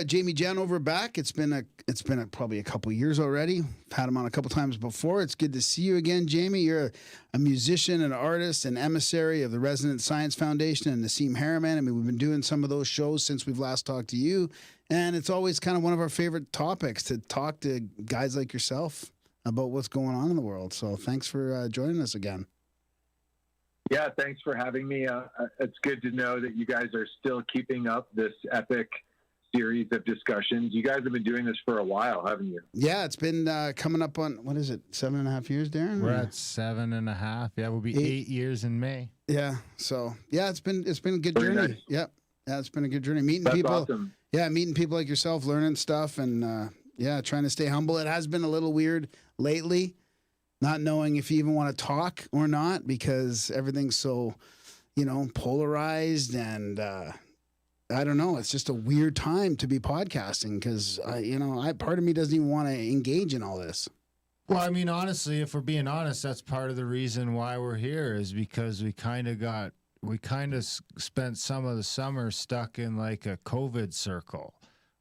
Jamie Janover back. It's been probably a couple years already. I've had him on a couple times before. It's good to see you again, Jamie. You're a musician, an artist, an emissary of the Resonant Science Foundation and Nassim Harriman. I mean, we've been doing some of those shows since we've last talked to you, and it's always kind of one of our favorite topics to talk to guys like yourself about what's going on in the world. So thanks for joining us again. Yeah, thanks for having me. It's good to know that you guys are still keeping up this epic series of discussions. You guys have been doing this for a while, haven't you? Yeah, it's been coming up on, what is it, 7.5 years, Darren? We're at 7.5. Yeah, we'll be 8 years in May. Yeah, so yeah, it's been a good Very journey. nice. Yep, yeah, it's been a good journey. Meeting That's people, awesome. yeah, meeting people like yourself, learning stuff, and yeah, trying to stay humble. It has been a little weird lately, not knowing if you even want to talk or not because everything's so, polarized and I don't know. It's just a weird time to be podcasting because part of me doesn't even want to engage in all this. Well, I mean, honestly, if we're being honest, that's part of the reason why we're here is because we kind of spent some of the summer stuck in like a COVID circle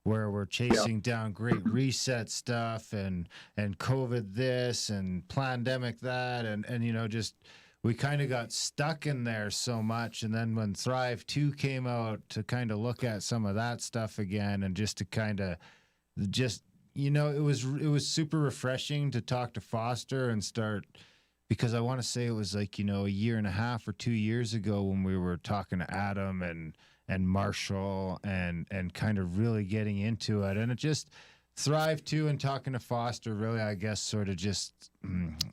where we're chasing down Great Reset stuff and COVID this and pandemic that and just we kind of got stuck in there so much. And then when Thrive 2 came out to kind of look at some of that stuff again and just to kind of it was super refreshing to talk to Foster and start because I want to say it was like, a year and a half or 2 years ago when we were talking to Adam and Marshall and kind of really getting into it. And it just Thrive 2 and talking to Foster really, I guess, sort of just,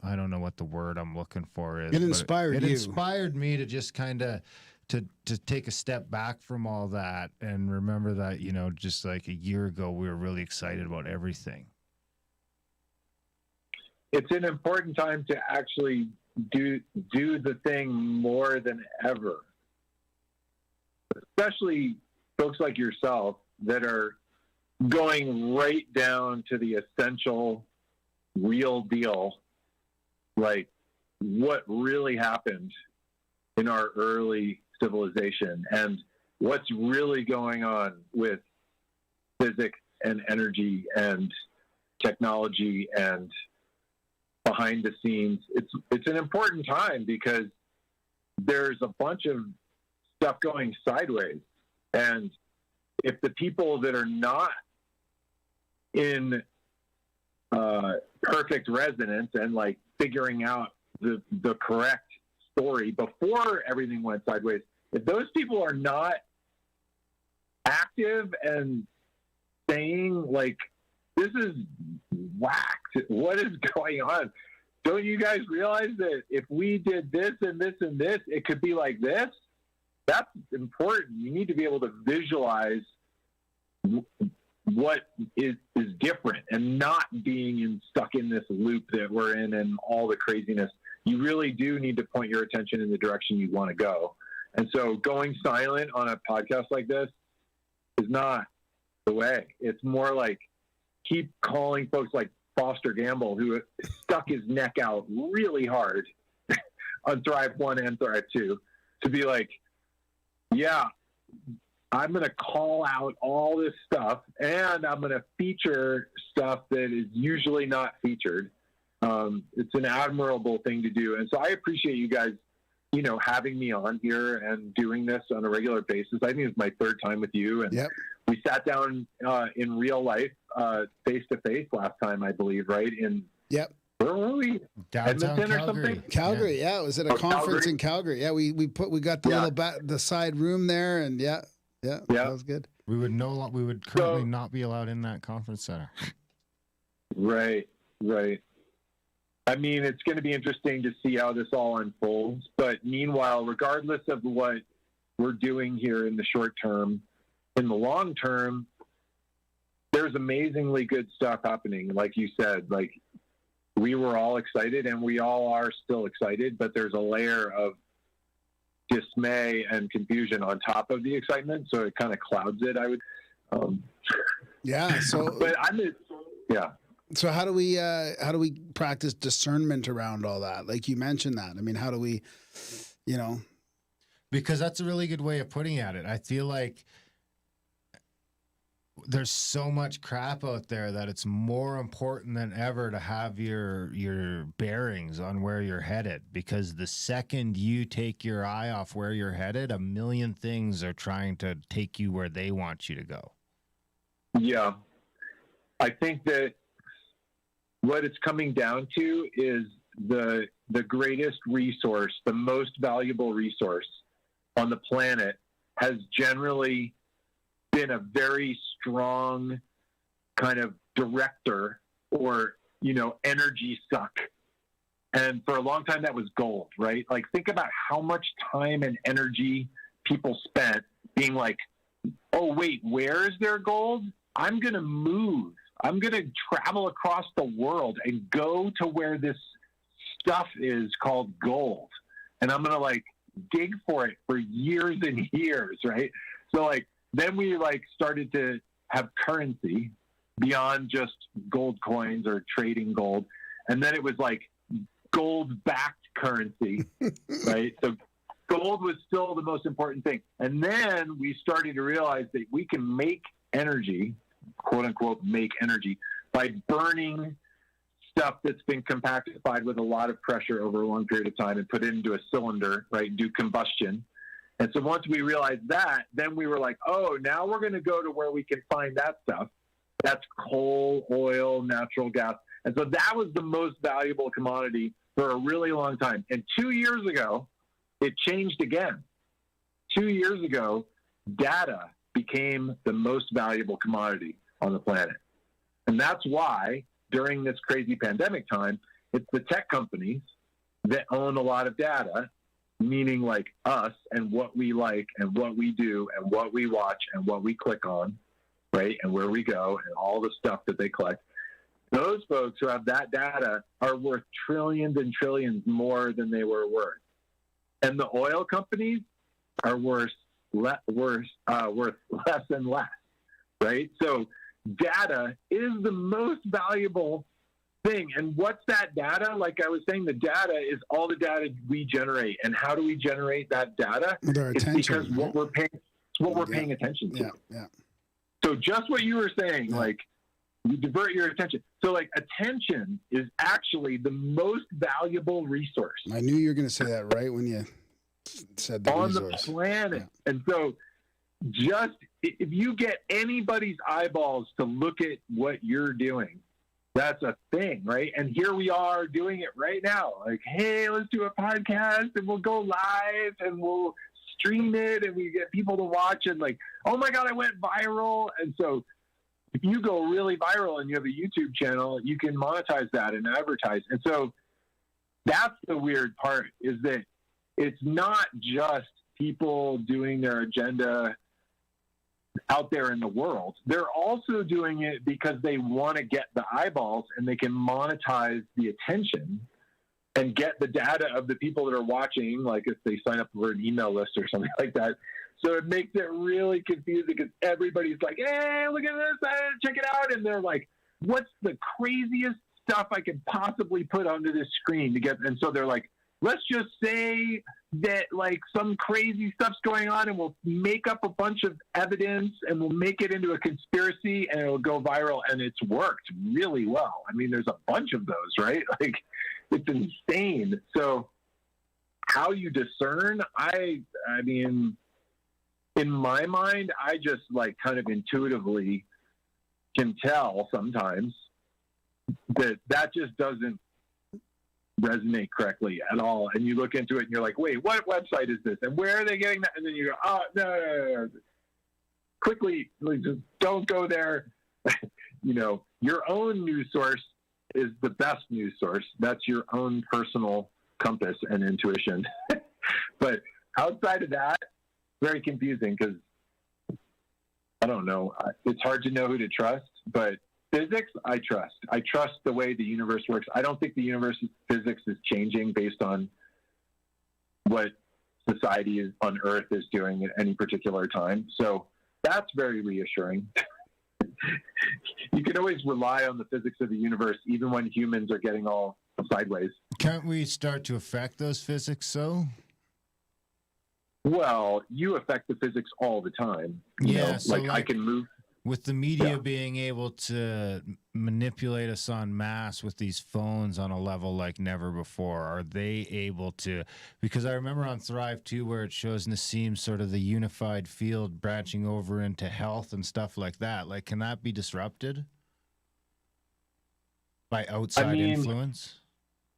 I don't know what the word I'm looking for is. It inspired you. It inspired me to just kind of to take a step back from all that and remember that, just like a year ago, we were really excited about everything. It's an important time to actually do the thing more than ever. Especially folks like yourself that are going right down to the essential, real deal, like what really happened in our early civilization and what's really going on with physics and energy and technology and behind the scenes. It's an important time because there's a bunch of stuff going sideways. And if the people that are not in perfect resonance and like figuring out the correct story before everything went sideways, if those people are not active and saying like, this is whacked, what is going on? Don't you guys realize that if we did this and this and this, it could be like this? That's important. You need to be able to visualize what is different and not being stuck in this loop that we're in and all the craziness. You really do need to point your attention in the direction you want to go. And so going silent on a podcast like this is not the way. It's more like keep calling folks like Foster Gamble, who stuck his neck out really hard on Thrive 1 and Thrive 2, to be like, yeah, I'm going to call out all this stuff, and I'm going to feature stuff that is usually not featured. It's an admirable thing to do. And so I appreciate you guys, having me on here and doing this on a regular basis. I think it's my third time with you. And we sat down in real life, face-to-face last time, I believe, right? Where were we? Downtown Edmonton Calgary. or something? Calgary, yeah, it was at a conference Calgary? in Calgary. Yeah, we got the little the side room there, and yeah, that was good. We would currently not be allowed in that conference center. Right. I mean, it's going to be interesting to see how this all unfolds. But meanwhile, regardless of what we're doing here in the short term, in the long term, there's amazingly good stuff happening. Like you said, like we were all excited and we all are still excited, but there's a layer of dismay and confusion on top of the excitement. So it kind of clouds it, I would. Yeah. So, but So how do we practice discernment around all that? Like you mentioned that. I mean, how do we, Because that's a really good way of putting at it. I feel like there's so much crap out there that it's more important than ever to have your bearings on where you're headed, because the second you take your eye off where you're headed, a million things are trying to take you where they want you to go. Yeah. I think that what it's coming down to is the greatest resource, the most valuable resource on the planet has generally been a very strong kind of director or, energy suck. And for a long time, that was gold, right? Like, think about how much time and energy people spent being like, oh, wait, where is there gold? I'm going to move. I'm going to travel across the world and go to where this stuff is called gold. And I'm going to like dig for it for years and years, right? So like, then we like started to have currency beyond just gold coins or trading gold. And then it was like gold-backed currency, right? So gold was still the most important thing. And then we started to realize that we can make energy, quote unquote, make energy by burning stuff that's been compactified with a lot of pressure over a long period of time and put it into a cylinder, right? Do combustion. And so once we realized that, then we were like, oh, now we're going to go to where we can find that stuff. That's coal, oil, natural gas. And so that was the most valuable commodity for a really long time. And 2 years ago, it changed again. 2 years ago, data became the most valuable commodity on the planet. And that's why during this crazy pandemic time, it's the tech companies that own a lot of data, meaning like us and what we like and what we do and what we watch and what we click on, right? And where we go and all the stuff that they collect. Those folks who have that data are worth trillions and trillions more than they were worth. And the oil companies are worth less and less, right? So data is the most valuable thing. And what's that data? Like I was saying, the data is all the data we generate. And how do we generate that data? With our It's attention, because what we're paying attention to. Yeah. So just what you were saying, like you divert your attention. So like attention is actually the most valuable resource I knew you were going to say that right when you said the on resource. the planet. Yeah. And so just if you get anybody's eyeballs to look at what you're doing, that's a thing, right? And here we are doing it right now. Like, hey, let's do a podcast and we'll go live and we'll stream it and we get people to watch and like, oh my God, I went viral. And so if you go really viral and you have a YouTube channel, you can monetize that and advertise. And so that's the weird part, is that it's not just people doing their agenda out there in the world. They're also doing it because they want to get the eyeballs and they can monetize the attention and get the data of the people that are watching, like if they sign up for an email list or something like that. So it makes it really confusing because everybody's like, hey, look at this, check it out. And they're like, what's the craziest stuff I could possibly put onto this screen to get? And so they're like, let's just say that like some crazy stuff's going on and we'll make up a bunch of evidence and we'll make it into a conspiracy and it'll go viral. And it's worked really well. I mean, there's a bunch of those, right? Like it's insane. So how you discern, I mean, in my mind, I just like kind of intuitively can tell sometimes that just doesn't resonate correctly at all. And you look into it and you're like, wait, what website is this? And where are they getting that? And then you go, oh, no. Quickly, like, just don't go there. Your own news source is the best news source. That's your own personal compass and intuition. But outside of that, very confusing because I don't know. It's hard to know who to trust, but physics, I trust. I trust the way the universe works. I don't think the universe's physics is changing based on what society on Earth is doing at any particular time. So that's very reassuring. You can always rely on the physics of the universe, even when humans are getting all sideways. Can't we start to affect those physics, though? Well, you affect the physics all the time. Yeah, so I can move. With the media being able to manipulate us en masse with these phones on a level like never before, are they able to? Because I remember on Thrive 2 where it shows Nassim sort of the unified field branching over into health and stuff like that. Like, can that be disrupted by outside influence?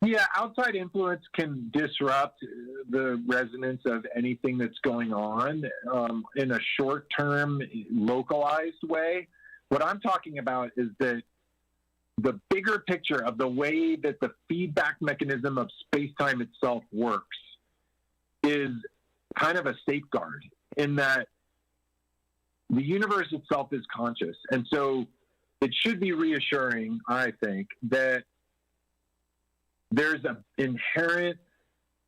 Yeah, outside influence can disrupt the resonance of anything that's going on in a short-term, localized way. What I'm talking about is that the bigger picture of the way that the feedback mechanism of space-time itself works is kind of a safeguard in that the universe itself is conscious. And so it should be reassuring, I think, that there's an inherent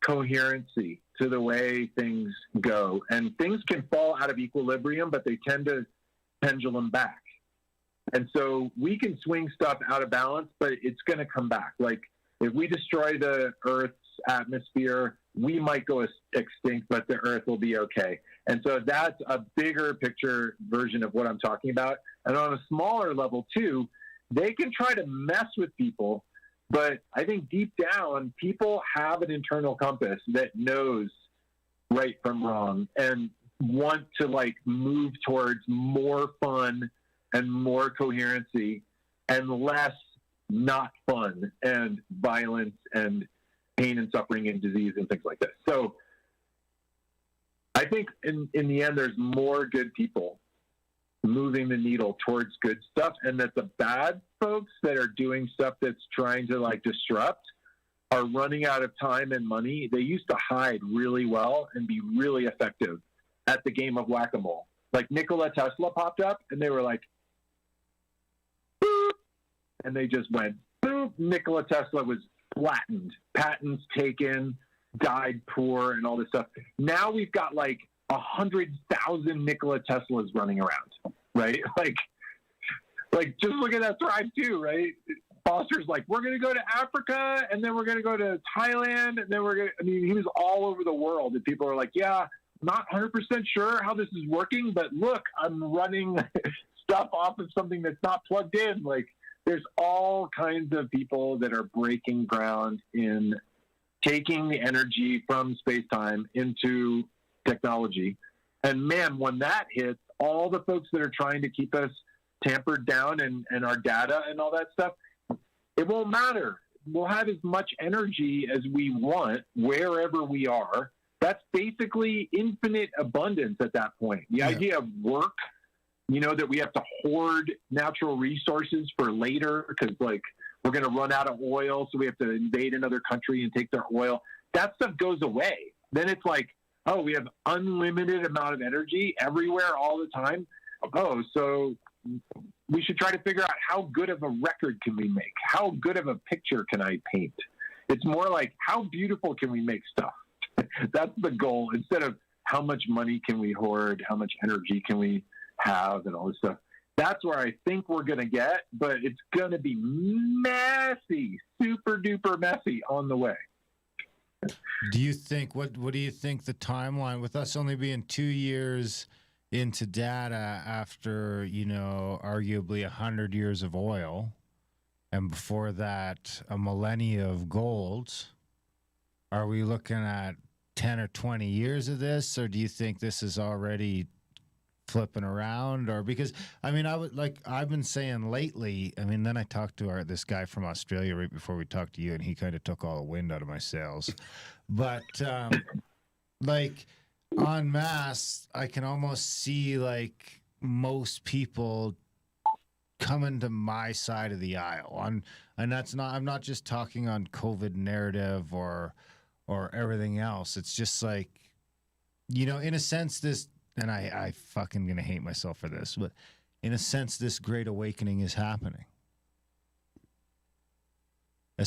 coherency to the way things go. And things can fall out of equilibrium, but they tend to pendulum back. And so we can swing stuff out of balance, but it's going to come back. Like if we destroy the Earth's atmosphere, we might go extinct, but the Earth will be okay. And so that's a bigger picture version of what I'm talking about. And on a smaller level too, they can try to mess with people. But I think deep down, people have an internal compass that knows right from wrong and want to like move towards more fun and more coherency and less not fun and violence and pain and suffering and disease and things like this. So I think in the end, there's more good people moving the needle towards good stuff, and that the bad folks that are doing stuff that's trying to like disrupt are running out of time and money. They used to hide really well and be really effective at the game of whack-a-mole. Like Nikola Tesla popped up and they were like, boop, and they just went, boop. Nikola Tesla was flattened, patents taken, died poor, and all this stuff. Now we've got like 100,000 Nikola Teslas running around, right? Like just look at that Thrive 2, right? Foster's like, we're going to go to Africa, and then we're going to go to Thailand, and then he was all over the world, and people are like, yeah, not 100% sure how this is working, but look, I'm running stuff off of something that's not plugged in. Like, there's all kinds of people that are breaking ground in taking the energy from space-time into technology. And man, when that hits, all the folks that are trying to keep us tampered down and our data and all that stuff, it won't matter. We'll have as much energy as we want wherever we are. That's basically infinite abundance at that point. The idea of work, that we have to hoard natural resources for later because like we're going to run out of oil, so we have to invade another country and take their oil. That stuff goes away. Then it's like, oh, we have unlimited amount of energy everywhere all the time. Oh, so we should try to figure out how good of a record can we make? How good of a picture can I paint? It's more like how beautiful can we make stuff? That's the goal, instead of how much money can we hoard, how much energy can we have, and all this stuff. That's where I think we're going to get, but it's going to be messy, super duper messy on the way. Do you think, what do you think the timeline, with us only being 2 years into data after, arguably 100 years of oil, and before that, a millennia of gold, are we looking at 10 or 20 years of this, or do you think this is already flipping around? Or because I've been saying lately, then I talked to this guy from Australia right before we talked to you, and he kind of took all the wind out of my sails. But en masse, I can almost see like most people coming to my side of the aisle and that's not, I'm not just talking on COVID narrative or everything else. It's just like, in a sense, this, and I fucking gonna hate myself for this, but in a sense, this great awakening is happening.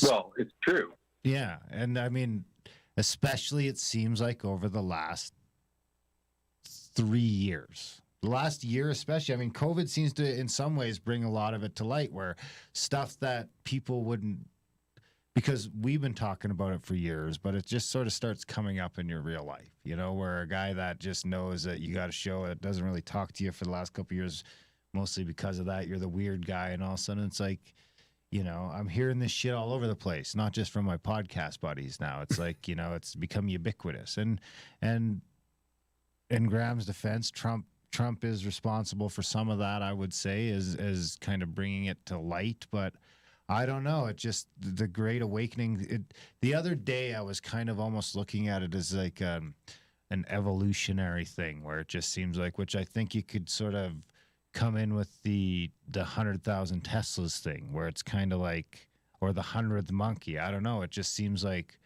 Well, it's true. Yeah. And especially it seems like over the last 3 years. The last year especially, COVID seems to in some ways bring a lot of it to light, where stuff that people wouldn't, because we've been talking about it for years, but it just sort of starts coming up in your real life, where a guy that just knows that you got a show that doesn't really talk to you for the last couple of years mostly because of that, you're the weird guy. And all of a sudden it's like, you know, I'm hearing this shit all over the place, not just from my podcast buddies now. It's like, you know, it's become ubiquitous. And in Graham's defense, Trump is responsible for some of that, I would say, as kind of bringing it to light. But I don't know. It just, the Great Awakening. The other day, I was kind of almost looking at it as like an evolutionary thing, where it just seems like, which I think you could sort of come in with the 100,000 Teslas thing, where it's kind of like, or the 100th monkey. I don't know. It just seems like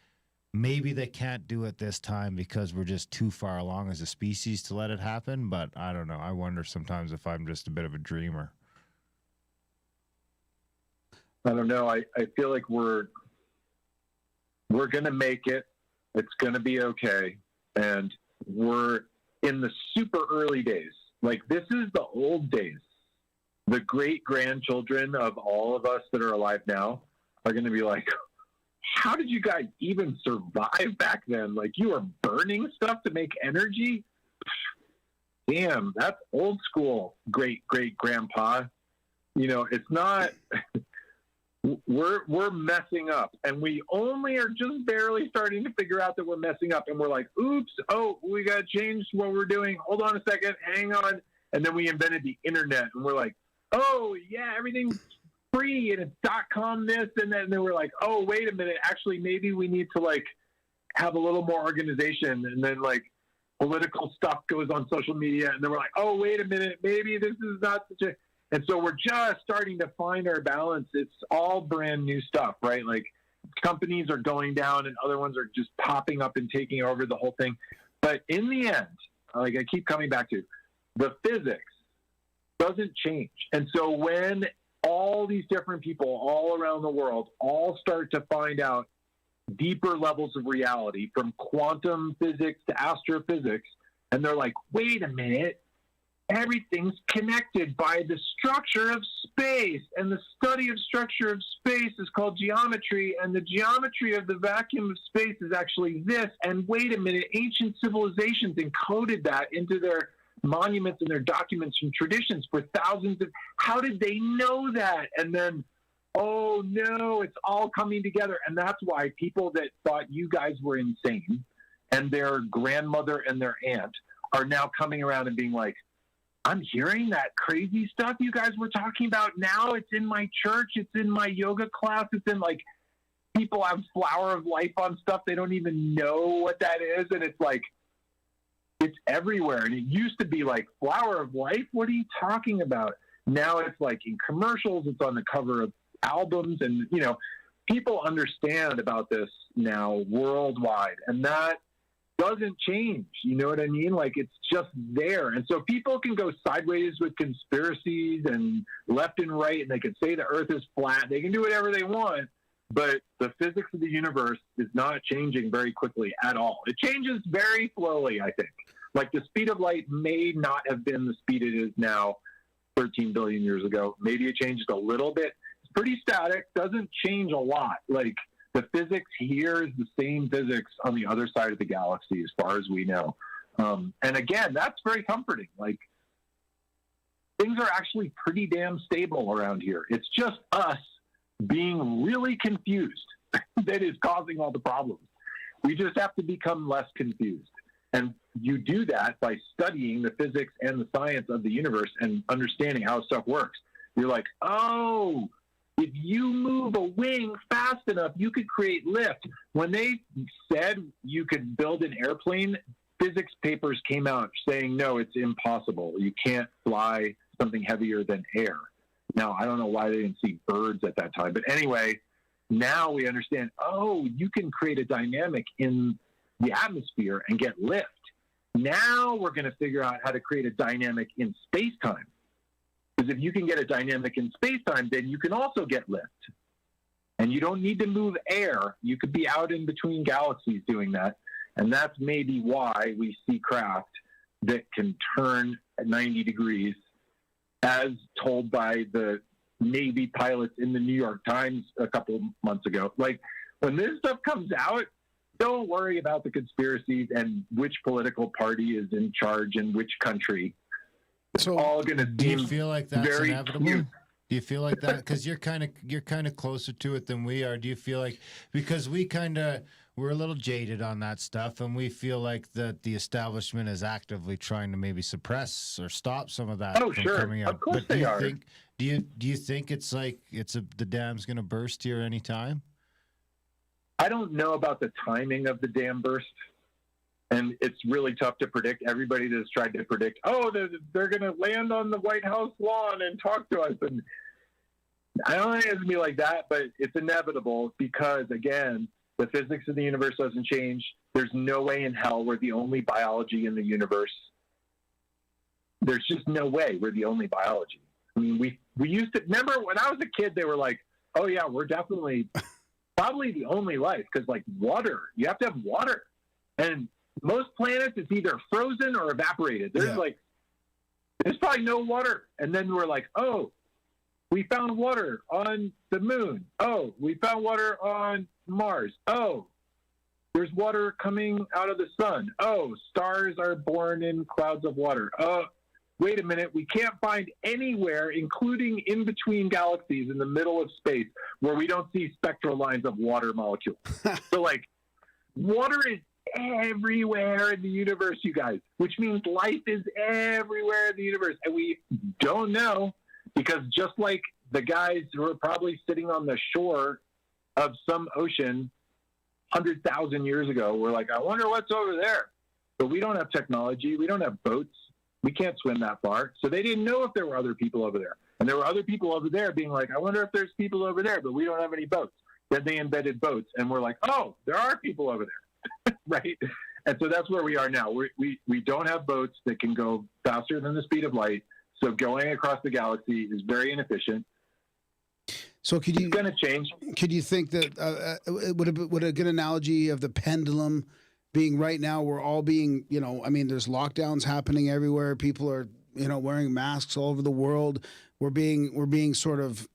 maybe they can't do it this time because we're just too far along as a species to let it happen. But I don't know. I wonder sometimes if I'm just a bit of a dreamer. I don't know. I feel like we're going to make it. It's going to be okay. And we're in the super early days. Like, this is the old days. The great-grandchildren of all of us that are alive now are going to be like, how did you guys even survive back then? Like, you were burning stuff to make energy? Damn, that's old school, great-great-grandpa. You know, it's not... We're messing up, and we only are just barely starting to figure out that we're messing up, and we're like, oops, oh, we got to change what we're doing. Hold on a second, hang on. And then we invented the internet, and we're like, oh, yeah, everything's free, and it's .com this, and then we're like, oh, wait a minute, actually, maybe we need to, like, have a little more organization, and then, like, political stuff goes on social media, and then we're like, oh, wait a minute, maybe this is not such a... And so we're just starting to find our balance. It's all brand new stuff, right? Like, companies are going down and other ones are just popping up and taking over the whole thing. But in the end, like I keep coming back to, the physics doesn't change. And so when all these different people all around the world all start to find out deeper levels of reality, from quantum physics to astrophysics, and they're like, wait a minute, everything's connected by the structure of space, and the study of structure of space is called geometry, and the geometry of the vacuum of space is actually this, and wait a minute, ancient civilizations encoded that into their monuments and their documents and traditions for thousands of... How did they know that? And then, oh no, it's all coming together. And that's why people that thought you guys were insane, and their grandmother and their aunt, are now coming around and being like, I'm hearing that crazy stuff you guys were talking about now. It's in my church. It's in my yoga class. It's in, like, people have flower of life on stuff. They don't even know what that is. And it's like, it's everywhere. And it used to be like, flower of life? What are you talking about? Now it's like in commercials. It's on the cover of albums. And, you know, people understand about this now worldwide. And that doesn't change. You know what I mean? Like, it's just there. And so people can go sideways with conspiracies and left and right, and they can say the earth is flat. They can do whatever they want, but the physics of the universe is not changing very quickly at all. It changes very slowly, I think. Like, the speed of light may not have been the speed it is now 13 billion years ago. Maybe it changed a little bit. It's pretty static, doesn't change a lot. Like, the physics here is the same physics on the other side of the galaxy, as far as we know. And again, that's very comforting. Like, things are actually pretty damn stable around here. It's just us being really confused that is causing all the problems. We just have to become less confused. And you do that by studying the physics and the science of the universe and understanding how stuff works. You're like, oh, if you move a wing fast enough, you could create lift. When they said you could build an airplane, physics papers came out saying, no, it's impossible. You can't fly something heavier than air. Now, I don't know why they didn't see birds at that time. But anyway, now we understand, oh, you can create a dynamic in the atmosphere and get lift. Now we're going to figure out how to create a dynamic in space-time. Because if you can get a dynamic in space-time, then you can also get lift. And you don't need to move air. You could be out in between galaxies doing that. And that's maybe why we see craft that can turn at 90 degrees, as told by the Navy pilots in the New York Times a couple months ago. Like, when this stuff comes out, don't worry about the conspiracies and which political party is in charge in which country. It's So all going to Do you seem feel like that's very inevitable? cute. Do you feel like that? Because you're kind of closer to it than we are. Do you feel like, because we're a little jaded on that stuff, and we feel like that the establishment is actively trying to maybe suppress or stop some of that Oh, from sure. coming out. Of course But do they you are. think do you think it's like the dam's going to burst here any time? I don't know about the timing of the dam burst, and it's really tough to predict. Everybody that's tried to predict, they're going to land on the White House lawn and talk to us, and I don't think it's going to be like that, but it's inevitable because, again, the physics of the universe doesn't change. There's no way in hell we're the only biology in the universe. There's just no way we're the only biology. I mean, we used to, remember when I was a kid, they were like, oh yeah, we're definitely probably the only life, because like water, you have to have water. And most planets, it's either frozen or evaporated. There's probably no water. And then we're like, oh, we found water on the moon. Oh, we found water on Mars. Oh, there's water coming out of the sun. Oh, stars are born in clouds of water. Oh, wait a minute. We can't find anywhere, including in between galaxies in the middle of space, where we don't see spectral lines of water molecules. So, like, water is everywhere in the universe, you guys, which means life is everywhere in the universe. And we don't know. Because just like the guys who are probably sitting on the shore of some ocean 100,000 years ago were like, I wonder what's over there. But we don't have technology. We don't have boats. We can't swim that far. So they didn't know if there were other people over there. And there were other people over there being like, I wonder if there's people over there, but we don't have any boats. Then they invented boats. And we're like, oh, there are people over there. Right? And so that's where we are now. We don't have boats that can go faster than the speed of light. So going across the galaxy is very inefficient. So it's going to change. Could you think that would a good analogy of the pendulum being right now? We're all being, I mean, there's lockdowns happening everywhere. People are, wearing masks all over the world. We're being sort of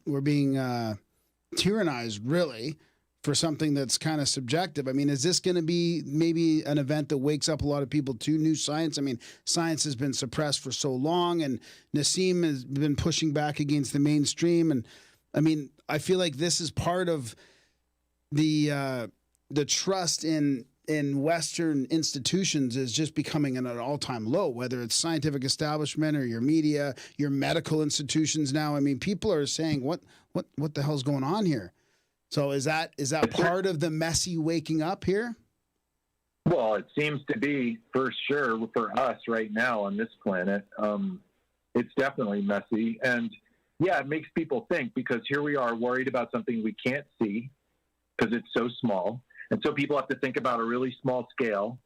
we're being tyrannized, really, for something that's kind of subjective. I mean, is this going to be maybe an event that wakes up a lot of people to new science? I mean, science has been suppressed for so long, and Nassim has been pushing back against the mainstream. And I mean, I feel like this is part of the trust in Western institutions is just becoming at an all-time low, whether it's scientific establishment or your media, your medical institutions now. I mean, people are saying, what the hell's going on here? So is that part of the messy waking up here? Well, it seems to be, for sure, for us right now on this planet. It's definitely messy. And yeah, it makes people think, because here we are worried about something we can't see because it's so small. And so people have to think about a really small scale.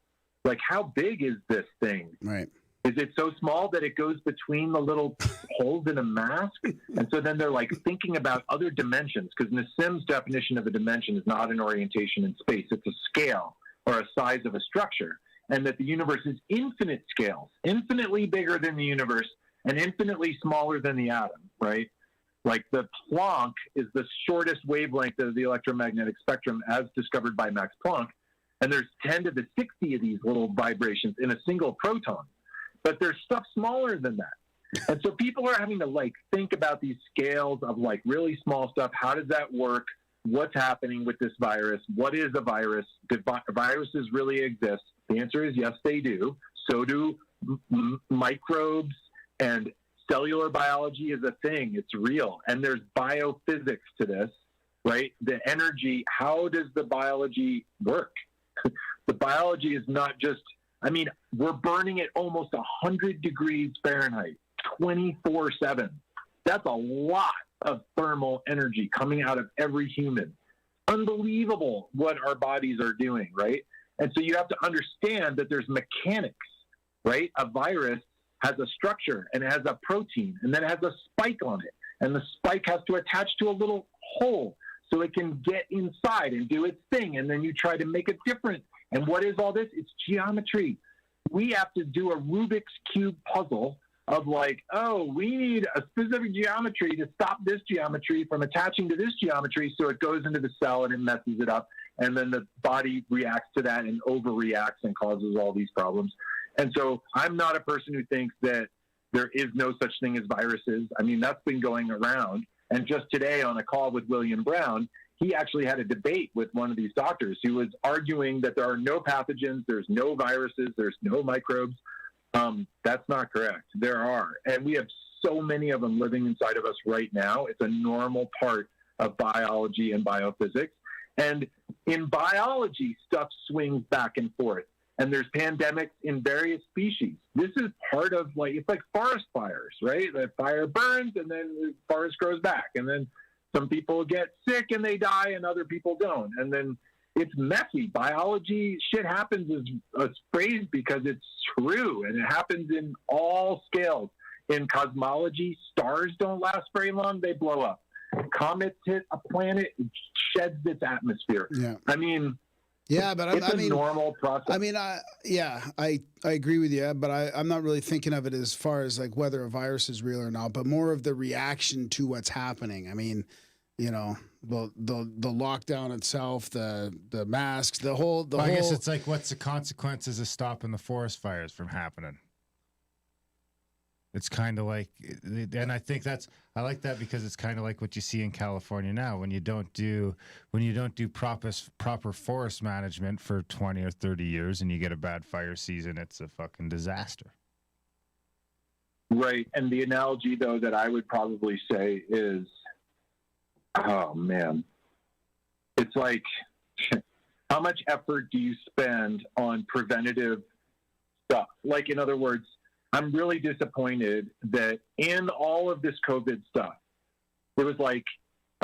Like, how big is this thing? Right. Is it so small that it goes between the little holes in a mask? And so then they're like thinking about other dimensions, because Nassim's definition of a dimension is not an orientation in space. It's a scale or a size of a structure. And that the universe is infinite scales, infinitely bigger than the universe and infinitely smaller than the atom, right? Like the Planck is the shortest wavelength of the electromagnetic spectrum as discovered by Max Planck. And there's 10 to the 60 of these little vibrations in a single proton. But there's stuff smaller than that. And so people are having to like think about these scales of like really small stuff. How does that work? What's happening with this virus? What is a virus? Do viruses really exist? The answer is yes, they do. So do microbes, and cellular biology is a thing. It's real. And there's biophysics to this, right? The energy, how does the biology work? The biology is not just, I mean, we're burning at almost 100 degrees Fahrenheit, 24/7. That's a lot of thermal energy coming out of every human. Unbelievable what our bodies are doing, right? And so you have to understand that there's mechanics, right? A virus has a structure, and it has a protein, and then it has a spike on it. And the spike has to attach to a little hole so it can get inside and do its thing. And then you try to make it different. And what is all this? It's geometry. We have to do a Rubik's Cube puzzle of like, oh, we need a specific geometry to stop this geometry from attaching to this geometry, so it goes into the cell and it messes it up. And then the body reacts to that and overreacts and causes all these problems. And so I'm not a person who thinks that there is no such thing as viruses. I mean, that's been going around. And just today on a call with William Brown, he actually had a debate with one of these doctors who was arguing that there are no pathogens, there's no viruses, there's no microbes. That's not correct. There are. And we have so many of them living inside of us right now. It's a normal part of biology and biophysics. And in biology, stuff swings back and forth. And there's pandemics in various species. This is part of, like, it's like forest fires, right? The fire burns and then the forest grows back. And then some people get sick and they die and other people don't. And then it's messy. Biology, shit happens is a phrase because it's true. And it happens in all scales. In cosmology, stars don't last very long. They blow up. Comets hit a planet, it sheds its atmosphere. Yeah. I mean, yeah, but it's a normal process. I mean, I agree with you, but I'm not really thinking of it as far as like whether a virus is real or not, but more of the reaction to what's happening. I mean, you know, the lockdown itself, the masks, the whole. I guess it's like, what's the consequences of stopping the forest fires from happening? It's kind of like, and I think I like that because it's kind of like what you see in California now when you don't do proper forest management for 20 or 30 years and you get a bad fire season, it's a fucking disaster. Right. And the analogy though that I would probably say is, oh man, it's like, how much effort do you spend on preventative stuff? Like, in other words, I'm really disappointed that in all of this COVID stuff, it was like,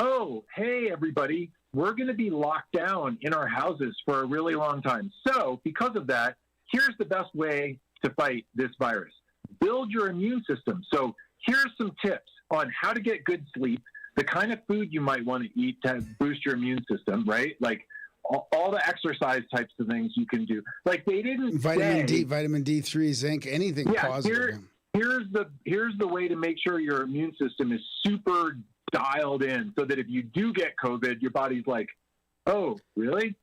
oh, hey, everybody, we're going to be locked down in our houses for a really long time. So because of that, here's the best way to fight this virus. Build your immune system. So here's some tips on how to get good sleep, the kind of food you might want to eat to boost your immune system, right? Like, all the exercise types of things you can do. Like, they didn't vitamin say, D, vitamin D3, zinc, anything positive. Here's the way to make sure your immune system is super dialed in so that if you do get COVID, your body's like, oh, really?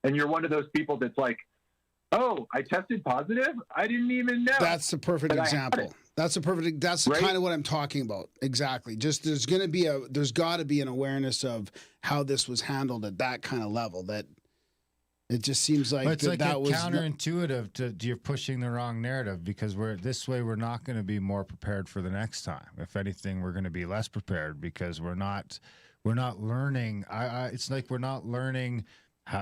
And you're one of those people that's like, oh, I tested positive? I didn't even know. That's the perfect example. That's right? Kind of what I'm talking about. Exactly. Just there's got to be an awareness of how this was handled at that kind of level. That it just seems like it's like that was counterintuitive to you're pushing the wrong narrative because we're not going to be more prepared for the next time. If anything, we're going to be less prepared because we're not learning. It's like we're not learning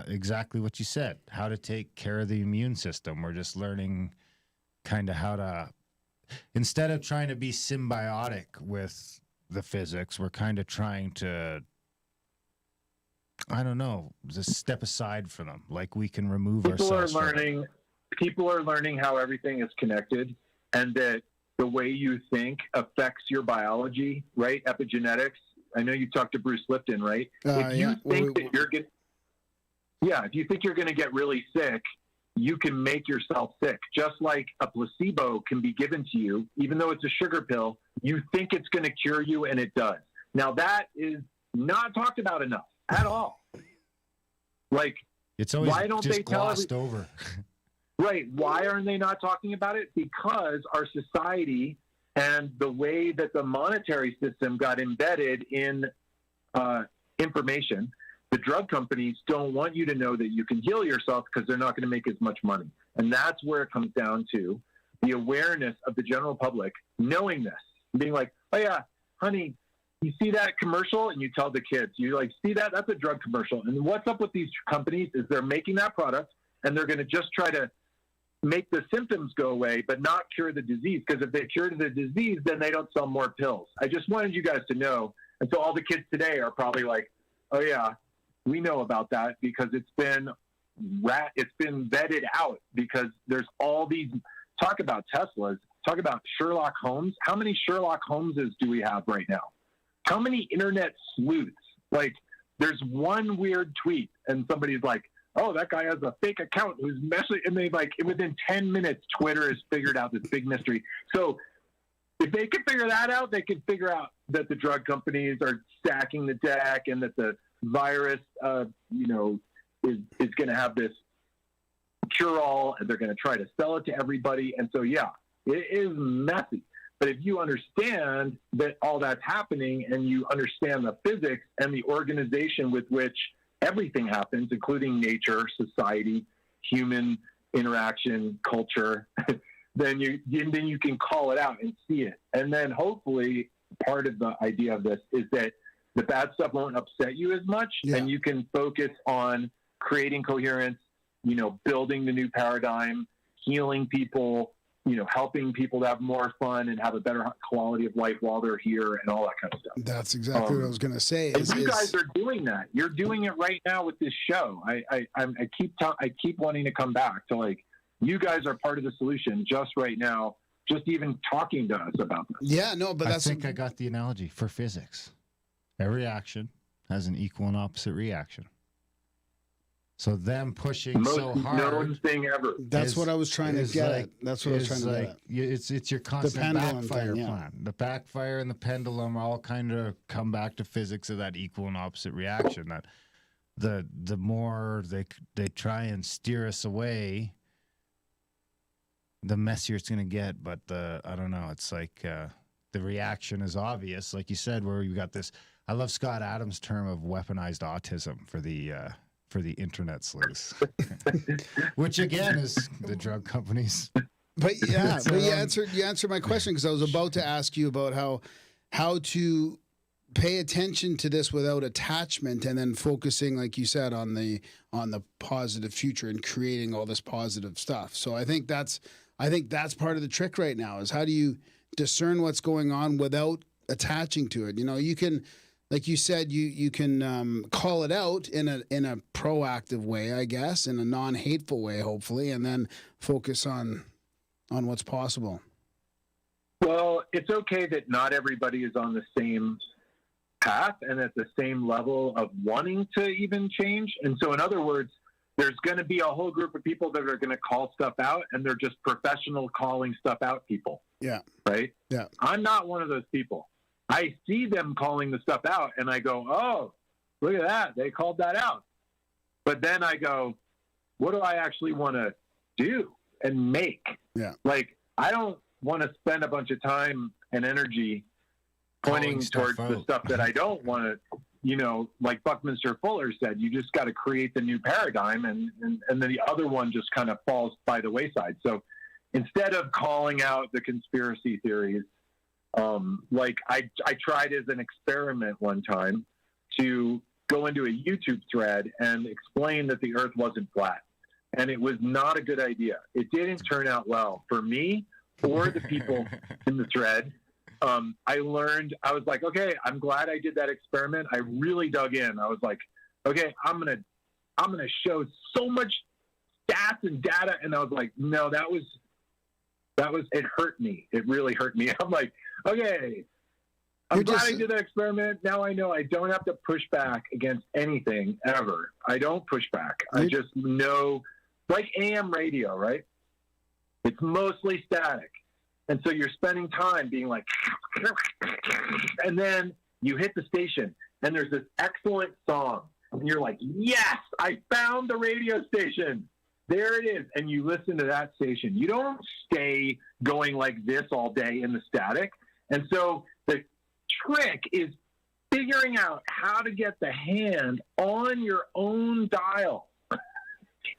exactly what you said, how to take care of the immune system. We're just learning kind of how to. Instead of trying to be symbiotic with the physics, we're kind of trying to, I don't know, just step aside from them. Like we can remove ourselves. People are learning how everything is connected and that the way you think affects your biology, right? Epigenetics. I know you talked to Bruce Lipton, right? If you think you're going to get really sick, you can make yourself sick. Just like a placebo can be given to you, even though it's a sugar pill, you think it's going to cure you, and it does. Now, that is not talked about enough at all. Like, it's always why don't just they tell glossed over? Right. Why aren't they not talking about it? Because our society and the way that the monetary system got embedded in information, the drug companies don't want you to know that you can heal yourself because they're not going to make as much money. And that's where it comes down to the awareness of the general public knowing this, being like, oh yeah, honey, you see that commercial? And you tell the kids, you like, see that? That's a drug commercial. And what's up with these companies is they're making that product and they're going to just try to make the symptoms go away, but not cure the disease. Because if they cured the disease, then they don't sell more pills. I just wanted you guys to know. And so all the kids today are probably like, oh yeah, we know about that because it's been vetted out because there's all these, talk about Teslas, talk about Sherlock Holmes. How many Sherlock Holmeses do we have right now? How many internet sleuths? Like, there's one weird tweet and somebody's like, oh, that guy has a fake account who's messing, and they like, within 10 minutes, Twitter has figured out this big mystery. So if they can figure that out, they can figure out that the drug companies are stacking the deck and that the virus, is going to have this cure-all and they're going to try to sell it to everybody. And so, yeah, it is messy. But if you understand that all that's happening and you understand the physics and the organization with which everything happens, including nature, society, human interaction, culture, then you can call it out and see it. And then hopefully part of the idea of this is that the bad stuff won't upset you as much, and you can focus on creating coherence, building the new paradigm, healing people, helping people to have more fun and have a better quality of life while they're here and all that kind of stuff. That's exactly what I was going to say. And you guys are doing that. You're doing it right now with this show. I keep wanting to come back to, like, you guys are part of the solution just right now, just even talking to us about this. Yeah, no, but I think I got the analogy for physics. Every action has an equal and opposite reaction. So them pushing so hard. Most known thing ever. That's what I was trying to get at. That's what I was trying to get at. It's your constant backfire plan. The backfire and the pendulum all kind of come back to physics of that equal and opposite reaction. That the more they try and steer us away, the messier it's going to get. But I don't know. It's like the reaction is obvious, like you said, where you got this. I love Scott Adams' term of weaponized autism for the internet sleuths, which again is the drug companies. But yeah, but you answered my question, because I was about to ask you about how to pay attention to this without attachment, and then focusing, like you said, on the positive future and creating all this positive stuff. So I think that's part of the trick right now, is how do you discern what's going on without attaching to it? You can, like you said, you can call it out in a proactive way, I guess, in a non-hateful way, hopefully, and then focus on what's possible. Well, it's okay that not everybody is on the same path and at the same level of wanting to even change. And so, in other words, there's going to be a whole group of people that are going to call stuff out, and they're just professional calling stuff out people. Yeah. Right? Yeah. I'm not one of those people. I see them calling the stuff out, and I go, oh, look at that. They called that out. But then I go, what do I actually want to do and make? Yeah. Like, I don't want to spend a bunch of time and energy pointing towards the stuff that I don't want to, like Buckminster Fuller said, you just got to create the new paradigm, and then the other one just kind of falls by the wayside. So instead of calling out the conspiracy theories, like I tried as an experiment one time to go into a YouTube thread and explain that the earth wasn't flat. And it was not a good idea. It didn't turn out well for me or the people in the thread. I learned, I was like, okay, I'm glad I did that experiment. I really dug in. I was like, okay, I'm going to show so much stats and data. And I was like, no, it hurt me. It really hurt me. I'm like, okay, I'm glad I did that experiment. Now I know I don't have to push back against anything ever. I don't push back. I just know, like AM radio, right? It's mostly static. And so you're spending time being like, and then you hit the station and there's this excellent song. And you're like, yes, I found the radio station. There it is. And you listen to that station. You don't stay going like this all day in the static. And so the trick is figuring out how to get the hand on your own dial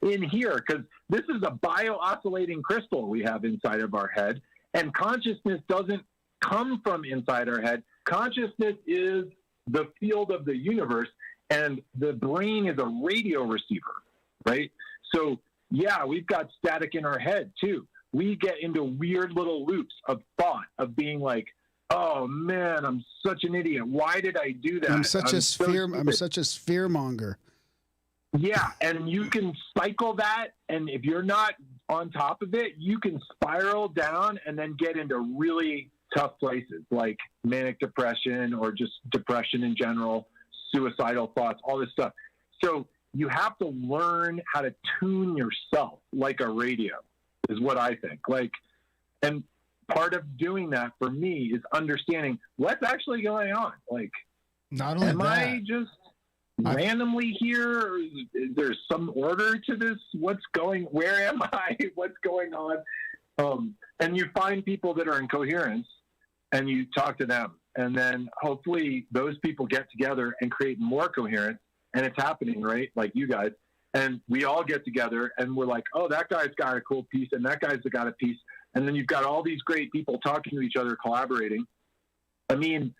in here, because this is a bio-oscillating crystal we have inside of our head, and consciousness doesn't come from inside our head. Consciousness is the field of the universe, and the brain is a radio receiver, right? So, yeah, we've got static in our head, too. We get into weird little loops of thought, of being like, oh, man, I'm such an idiot. Why did I do that? I'm such a sphere monger. Yeah, and you can cycle that, and if you're not on top of it, you can spiral down and then get into really tough places like manic depression or just depression in general, suicidal thoughts, all this stuff. So you have to learn how to tune yourself like a radio is what I think. And part of doing that for me is understanding what's actually going on. Like, not only am I just randomly here? Is there some order to this? Where am I? What's going on? And you find people that are in coherence and you talk to them. And then hopefully those people get together and create more coherence. And it's happening, right? Like you guys. And we all get together and we're like, oh, that guy's got a cool piece and that guy's got a piece. And then you've got all these great people talking to each other, collaborating. I mean,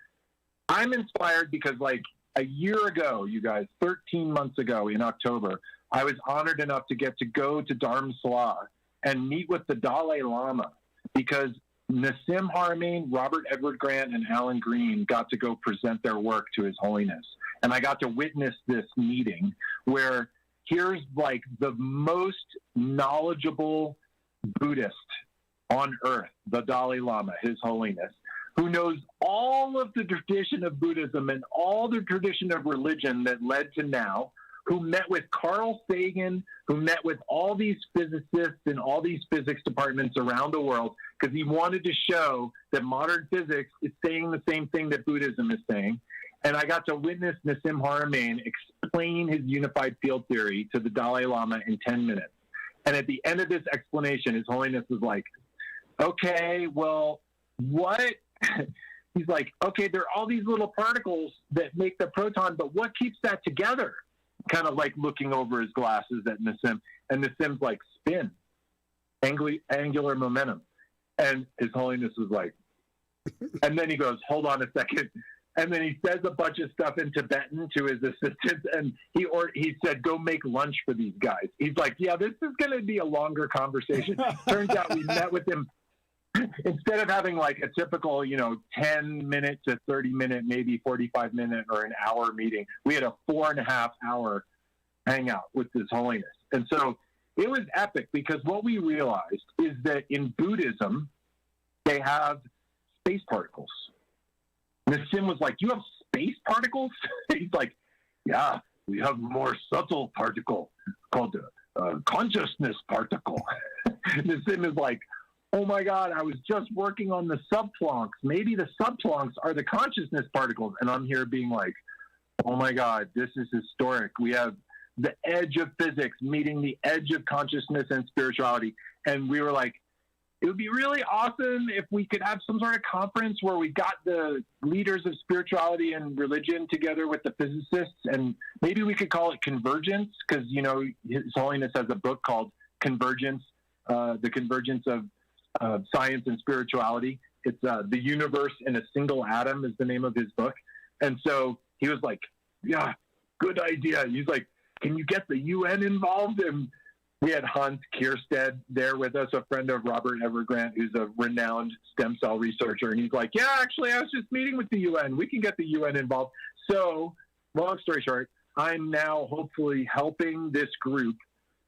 I'm inspired because like a year ago, you guys, 13 months ago in October, I was honored enough to get to go to Dharamsala and meet with the Dalai Lama because Nassim Haramein, Robert Edward Grant, and Alan Green got to go present their work to His Holiness. And I got to witness this meeting where here's like the most knowledgeable Buddhist on earth, the Dalai Lama, His Holiness, who knows all of the tradition of Buddhism and all the tradition of religion that led to now, who met with Carl Sagan, who met with all these physicists in all these physics departments around the world, because he wanted to show that modern physics is saying the same thing that Buddhism is saying. And I got to witness Nassim Haramein explain his unified field theory to the Dalai Lama in 10 minutes. And at the end of this explanation, His Holiness was like, okay, well, what? He's like, okay, there are all these little particles that make the proton, but what keeps that together? Kind of like looking over his glasses at Nassim. And Nassim's like, spin, angular momentum. And His Holiness was like, and then he goes, hold on a second. And then he says a bunch of stuff in Tibetan to his assistants, and he said, go make lunch for these guys. He's like, yeah, this is going to be a longer conversation. Turns out we met with him. Instead of having like a typical, 10-minute to 30-minute, maybe 45-minute or an hour meeting, we had a 4.5-hour hangout with His Holiness. And so it was epic because what we realized is that in Buddhism, they have space particles. Nassim was like, you have space particles? He's like, yeah, we have more subtle particle called the consciousness particle. Nassim is like, oh my God, I was just working on the subplonks. Maybe the subplonks are the consciousness particles. And I'm here being like, oh my God, this is historic. We have the edge of physics meeting the edge of consciousness and spirituality. And we were like, it would be really awesome if we could have some sort of conference where we got the leaders of spirituality and religion together with the physicists, and maybe we could call it Convergence, because, His Holiness has a book called Convergence, The Convergence of Science and Spirituality. It's The Universe in a Single Atom is the name of his book. And so he was like, yeah, good idea. He's like, can you get the UN involved? And we had Hans Kierstead there with us, a friend of Robert Evergrande, who's a renowned stem cell researcher. And he's like, yeah, actually, I was just meeting with the UN. We can get the UN involved. So, long story short, I'm now hopefully helping this group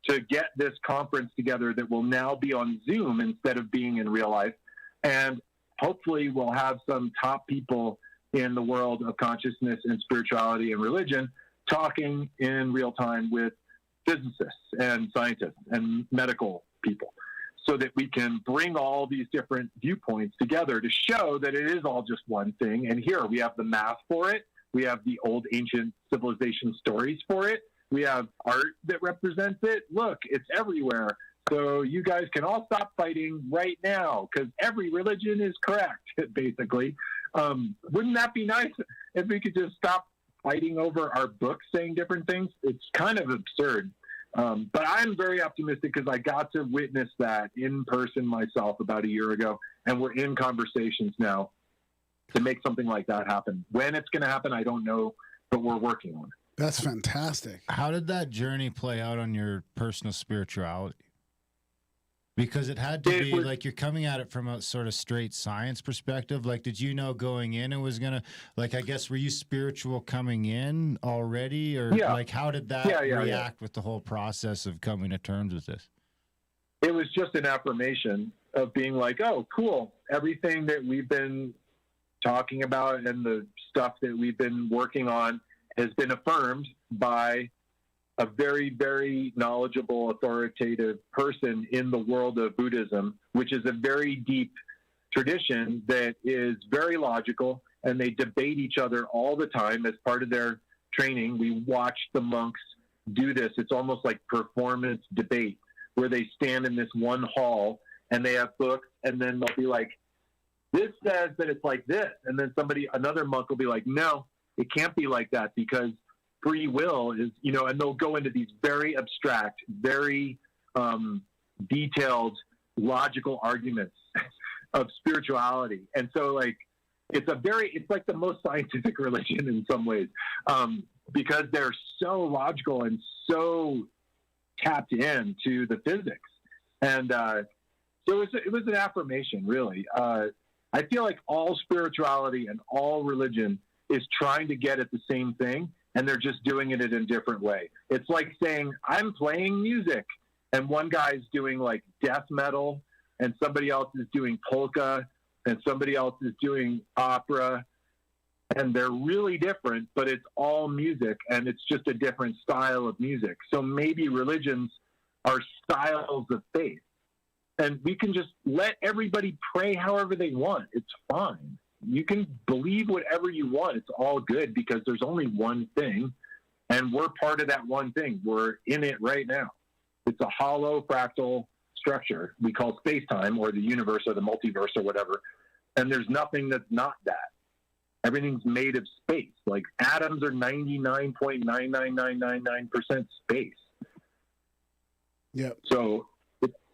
to get this conference together that will now be on Zoom instead of being in real life. And hopefully we'll have some top people in the world of consciousness and spirituality and religion talking in real time with physicists and scientists and medical people, so that we can bring all these different viewpoints together to show that it is all just one thing. And here we have the math for it. We have the old ancient civilization stories for it. We have art that represents it. Look, it's everywhere. So you guys can all stop fighting right now because every religion is correct, basically. Wouldn't that be nice if we could just stop fighting over our books saying different things? It's kind of absurd. But I'm very optimistic because I got to witness that in person myself about a year ago, and we're in conversations now to make something like that happen. When it's going to happen, I don't know, but we're working on it. That's fantastic. How did that journey play out on your personal spirituality? Because it had to be like you're coming at it from a sort of straight science perspective. Like, did you know going in it was going to, like, I guess, were you spiritual coming in already? Or like, how did that react with the whole process of coming to terms with this? It was just an affirmation of being like, oh, cool. Everything that we've been talking about and the stuff that we've been working on has been affirmed by a very, very knowledgeable, authoritative person in the world of Buddhism, which is a very deep tradition that is very logical, and they debate each other all the time as part of their training. We watch the monks do this. It's almost like performance debate, where they stand in this one hall and they have books, and then they'll be like, this says that it's like this. And then another monk will be like, no, it can't be like that because free will is, and they'll go into these very abstract, very detailed, logical arguments of spirituality. And so like, it's like the most scientific religion in some ways, because they're so logical and so tapped into the physics. And so it was an affirmation, really. I feel like all spirituality and all religion is trying to get at the same thing, and they're just doing it in a different way. It's like saying, I'm playing music, and one guy's doing like death metal, and somebody else is doing polka, and somebody else is doing opera, and they're really different, but it's all music, and it's just a different style of music. So maybe religions are styles of faith, and we can just let everybody pray however they want. It's fine. You can believe whatever you want. It's all good because there's only one thing, and we're part of that one thing. We're in it right now. It's a hollow fractal structure we call space-time or the universe or the multiverse or whatever, and there's nothing that's not that. Everything's made of space. Like atoms are 99.99999% space. Yeah. So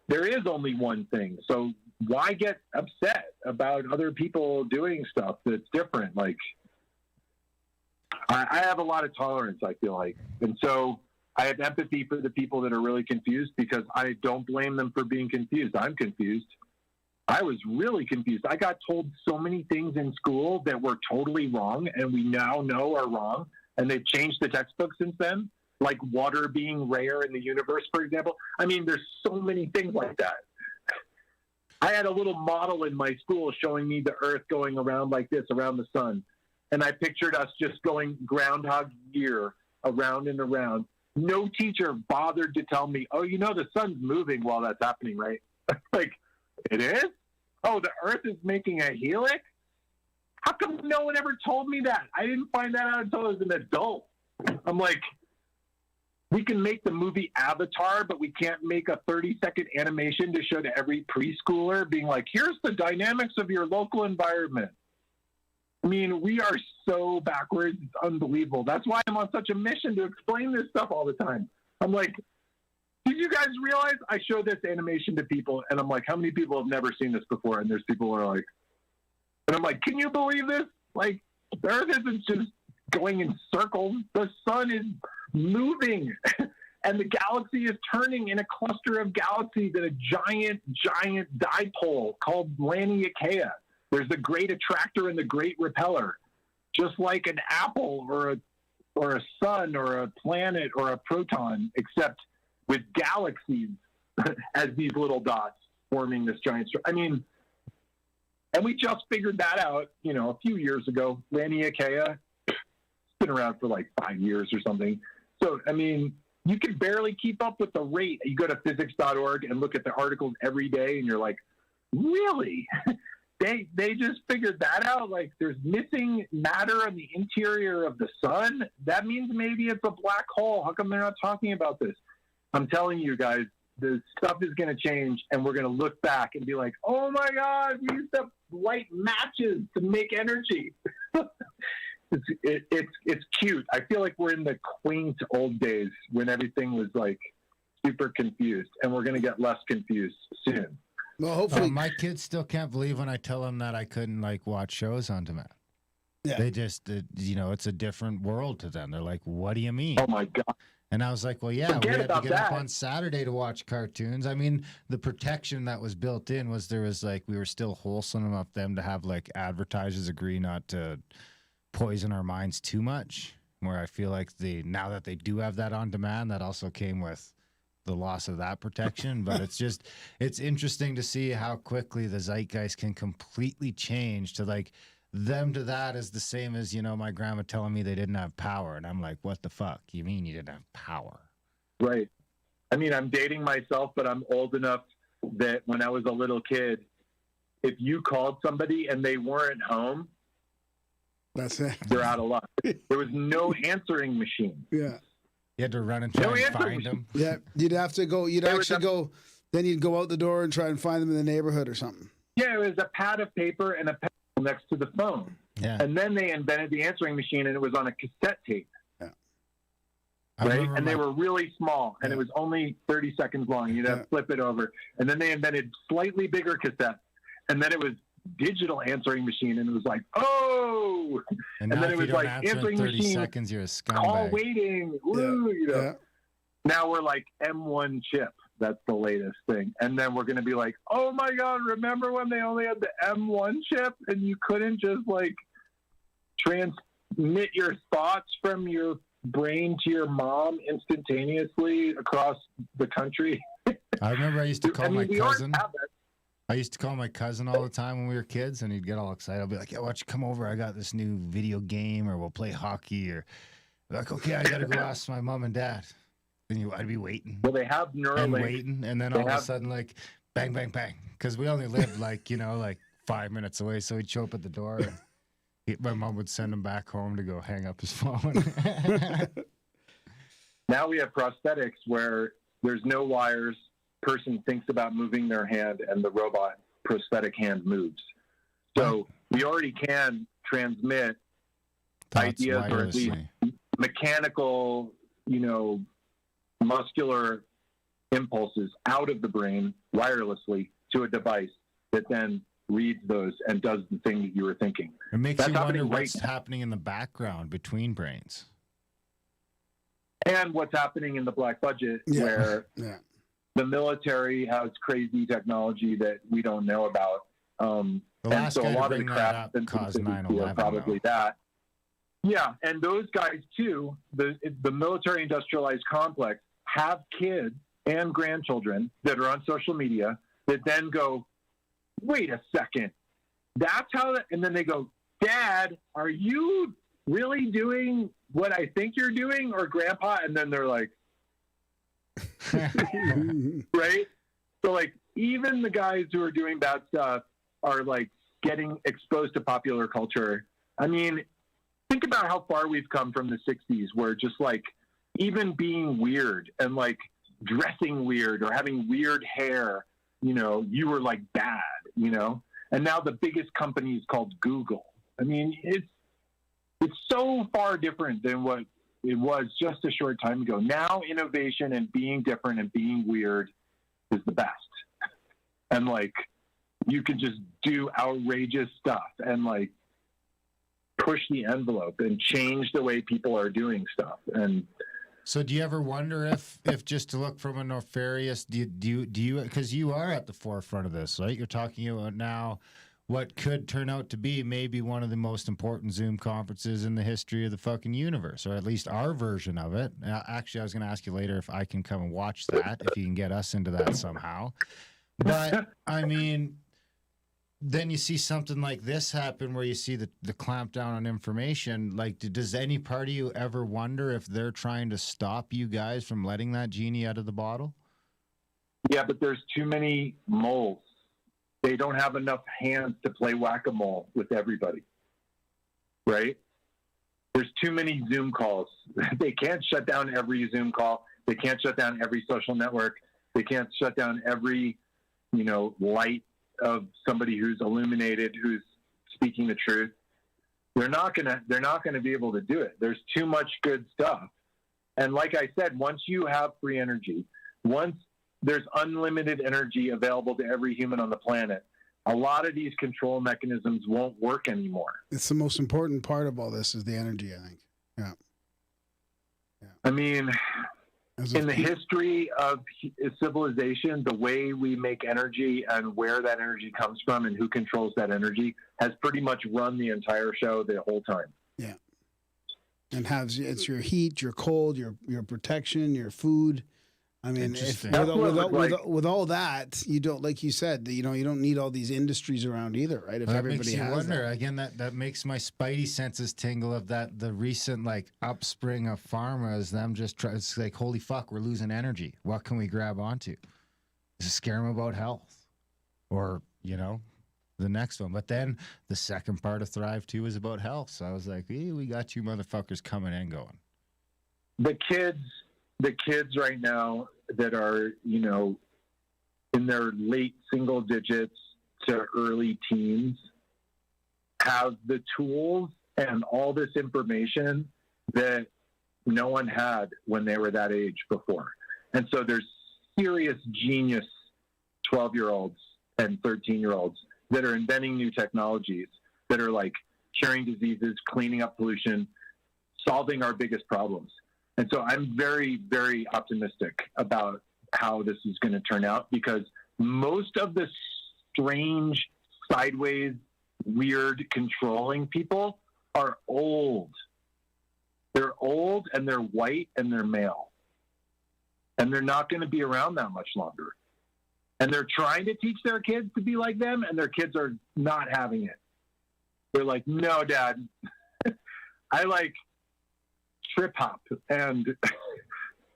there is only one thing. So why get upset about other people doing stuff that's different? Like, I have a lot of tolerance, I feel like. And so I have empathy for the people that are really confused because I don't blame them for being confused. I'm confused. I was really confused. I got told so many things in school that were totally wrong and we now know are wrong. And they've changed the textbook since then, like water being rare in the universe, for example. I mean, there's so many things like that. I had a little model in my school showing me the Earth going around like this, around the sun. And I pictured us just going Groundhog Year around and around. No teacher bothered to tell me, oh, the sun's moving while that's happening, right? Like, it is? Oh, the Earth is making a helix? How come no one ever told me that? I didn't find that out until I was an adult. I'm like, we can make the movie Avatar, but we can't make a 30-second animation to show to every preschooler being like, here's the dynamics of your local environment. I mean, we are so backwards. It's unbelievable. That's why I'm on such a mission to explain this stuff all the time. I'm like, did you guys realize I show this animation to people? And I'm like, how many people have never seen this before? And there's people who are like, and I'm like, can you believe this? Like, the Earth isn't just going in circles. The sun is moving and the galaxy is turning in a cluster of galaxies in a giant dipole called Laniakea. There's the great attractor and the great repeller, just like an apple or a sun or a planet or a proton, except with galaxies as these little dots forming this giant I mean, and we just figured that out, a few years ago. Laniakea, it's been around for like 5 years or something. So, I mean, you can barely keep up with the rate. You go to physics.org and look at the articles every day, and you're like, really? They just figured that out? Like, there's missing matter in the interior of the sun? That means maybe it's a black hole. How come they're not talking about this? I'm telling you guys, the stuff is going to change, and we're going to look back and be like, oh, my God, we used to light matches to make energy. It's cute. I feel like we're in the quaint old days when everything was like super confused, and we're going to get less confused soon. Well, hopefully. My kids still can't believe when I tell them that I couldn't like watch shows on demand. Yeah. They just, it's a different world to them. They're like, what do you mean? Oh my God. And I was like, well, yeah, Forget we had to about get up that. on Saturday to watch cartoons. I mean, the protection that was built in was there was like, we were still wholesome enough them to have like advertisers agree not to poison our minds too much. Where I feel like now that they do have that on demand, that also came with the loss of that protection. But it's interesting to see how quickly the zeitgeist can completely change to like them to that is the same as, my grandma telling me they didn't have power. And I'm like, what the fuck? You mean you didn't have power? Right. I mean, I'm dating myself, but I'm old enough that when I was a little kid, if you called somebody and they weren't home, That's it. they're out of luck. There was no answering machine. Yeah. You had to run and try and find them. Yeah. You'd have to go. You'd They actually would go. Then you'd go out the door and try and find them in the neighborhood or something. Yeah, it was a pad of paper and a pencil next to the phone. Yeah. And then they invented the answering machine, and it was on a cassette tape. Yeah. Right? And they were really small, and it was only 30 seconds long. You'd have to flip it over. And then they invented slightly bigger cassettes. And then it was digital answering machine, and it was like, oh! And then if it you was don't like answer in answering 30 machine, seconds, you're a call scumbag. waiting. Woo, you know. Yeah. Now we're like M1 chip. That's the latest thing. And then we're going to be like, oh my God, remember when they only had the M1 chip and you couldn't just like transmit your thoughts from your brain to your mom instantaneously across the country? I remember I used to call my we cousin. already have it. I used to call my cousin all the time when we were kids, and he'd get all excited. I'll be like, yeah, why don't you come over? I got this new video game, or we'll play hockey, or like, okay, I got to go ask my mom and dad. And I'd be waiting. Well, they have Neuralink. And waiting, and then all of a sudden, like, bang, bang, bang. Because we only lived, like, you know, like 5 minutes away, so he'd show up at the door, and my mom would send him back home to go hang up his phone. Now we have prosthetics where there's no wires. Person thinks about moving their hand, and the robot prosthetic hand moves. So we already can transmit ideas, or at least mechanical, you know, muscular impulses out of the brain wirelessly to a device that then reads those and does the thing that you were thinking. It makes That's you wonder happening what's right now. happening in the background between brains. And what's happening in the black budget, where the military has crazy technology that we don't know about. And so a lot of the crap caused 9/11, probably that. Yeah, and those guys too, the military industrialized complex, have kids and grandchildren that are on social media that then go, wait a second, that's how that, and then they go, Dad, are you really doing what I think you're doing, or Grandpa? And then they're like, right? So like, even the guys who are doing bad stuff are like getting exposed to popular culture. I mean, think about how far we've come from the 60s, where just like even being weird and like dressing weird or having weird hair, you know, you were like bad, you know? And now the biggest company is called Google. I mean, it's so far different than what it was just a short time ago. Now innovation and being different and being weird is the best. And like, you can just do outrageous stuff and like push the envelope and change the way people are doing stuff. And so do you ever wonder if just to look from a nefarious, do you, because you are at the forefront of this, right? You're talking about now what could turn out to be maybe one of the most important Zoom conferences in the history of the fucking universe, or at least our version of it. Actually, I was going to ask you later if I can come and watch that, if you can get us into that somehow. But I mean, then you see something like this happen where you see the clamp down on information. Like, does any part of you ever wonder if they're trying to stop you guys from letting that genie out of the bottle? Yeah, but there's too many moles. They don't have enough hands to play whack-a-mole with everybody, right? There's too many Zoom calls. They can't shut down every Zoom call. They can't shut down every social network. They can't shut down every, you know, light of somebody who's illuminated, who's speaking the truth. They're not gonna be able to do it. There's too much good stuff. And like I said, once you have free energy, once there's unlimited energy available to every human on the planet, a lot of these control mechanisms won't work anymore. It's the most important part of all this is the energy, I think. Yeah. I mean, in the history of civilization, the way we make energy and where that energy comes from and who controls that energy has pretty much run the entire show the whole time. Yeah. And it's your heat, your cold, your protection, your food. I mean, with all that, you don't, like you said, you know, you don't need all these industries around either, right? If that everybody makes you has wonder. that. Again, that makes my spidey senses tingle of the recent like upspring of pharma is them just it's like, holy fuck, we're losing energy. What can we grab onto? Does it scare them about health? Or, you know, the next one. But then the second part of Thrive 2 is about health. So I was like, hey, we got you motherfuckers coming and going. The kids right now that are, you know, in their late single digits to early teens have the tools and all this information that no one had when they were that age before. And so there's serious genius 12-year-olds and 13-year-olds that are inventing new technologies that are like curing diseases, cleaning up pollution, solving our biggest problems. And so I'm very, very optimistic about how this is going to turn out, because most of the strange, sideways, weird, controlling people are old. They're old and they're white and they're male. And they're not going to be around that much longer. And they're trying to teach their kids to be like them, and their kids are not having it. They're like, no, Dad, I like trip hop and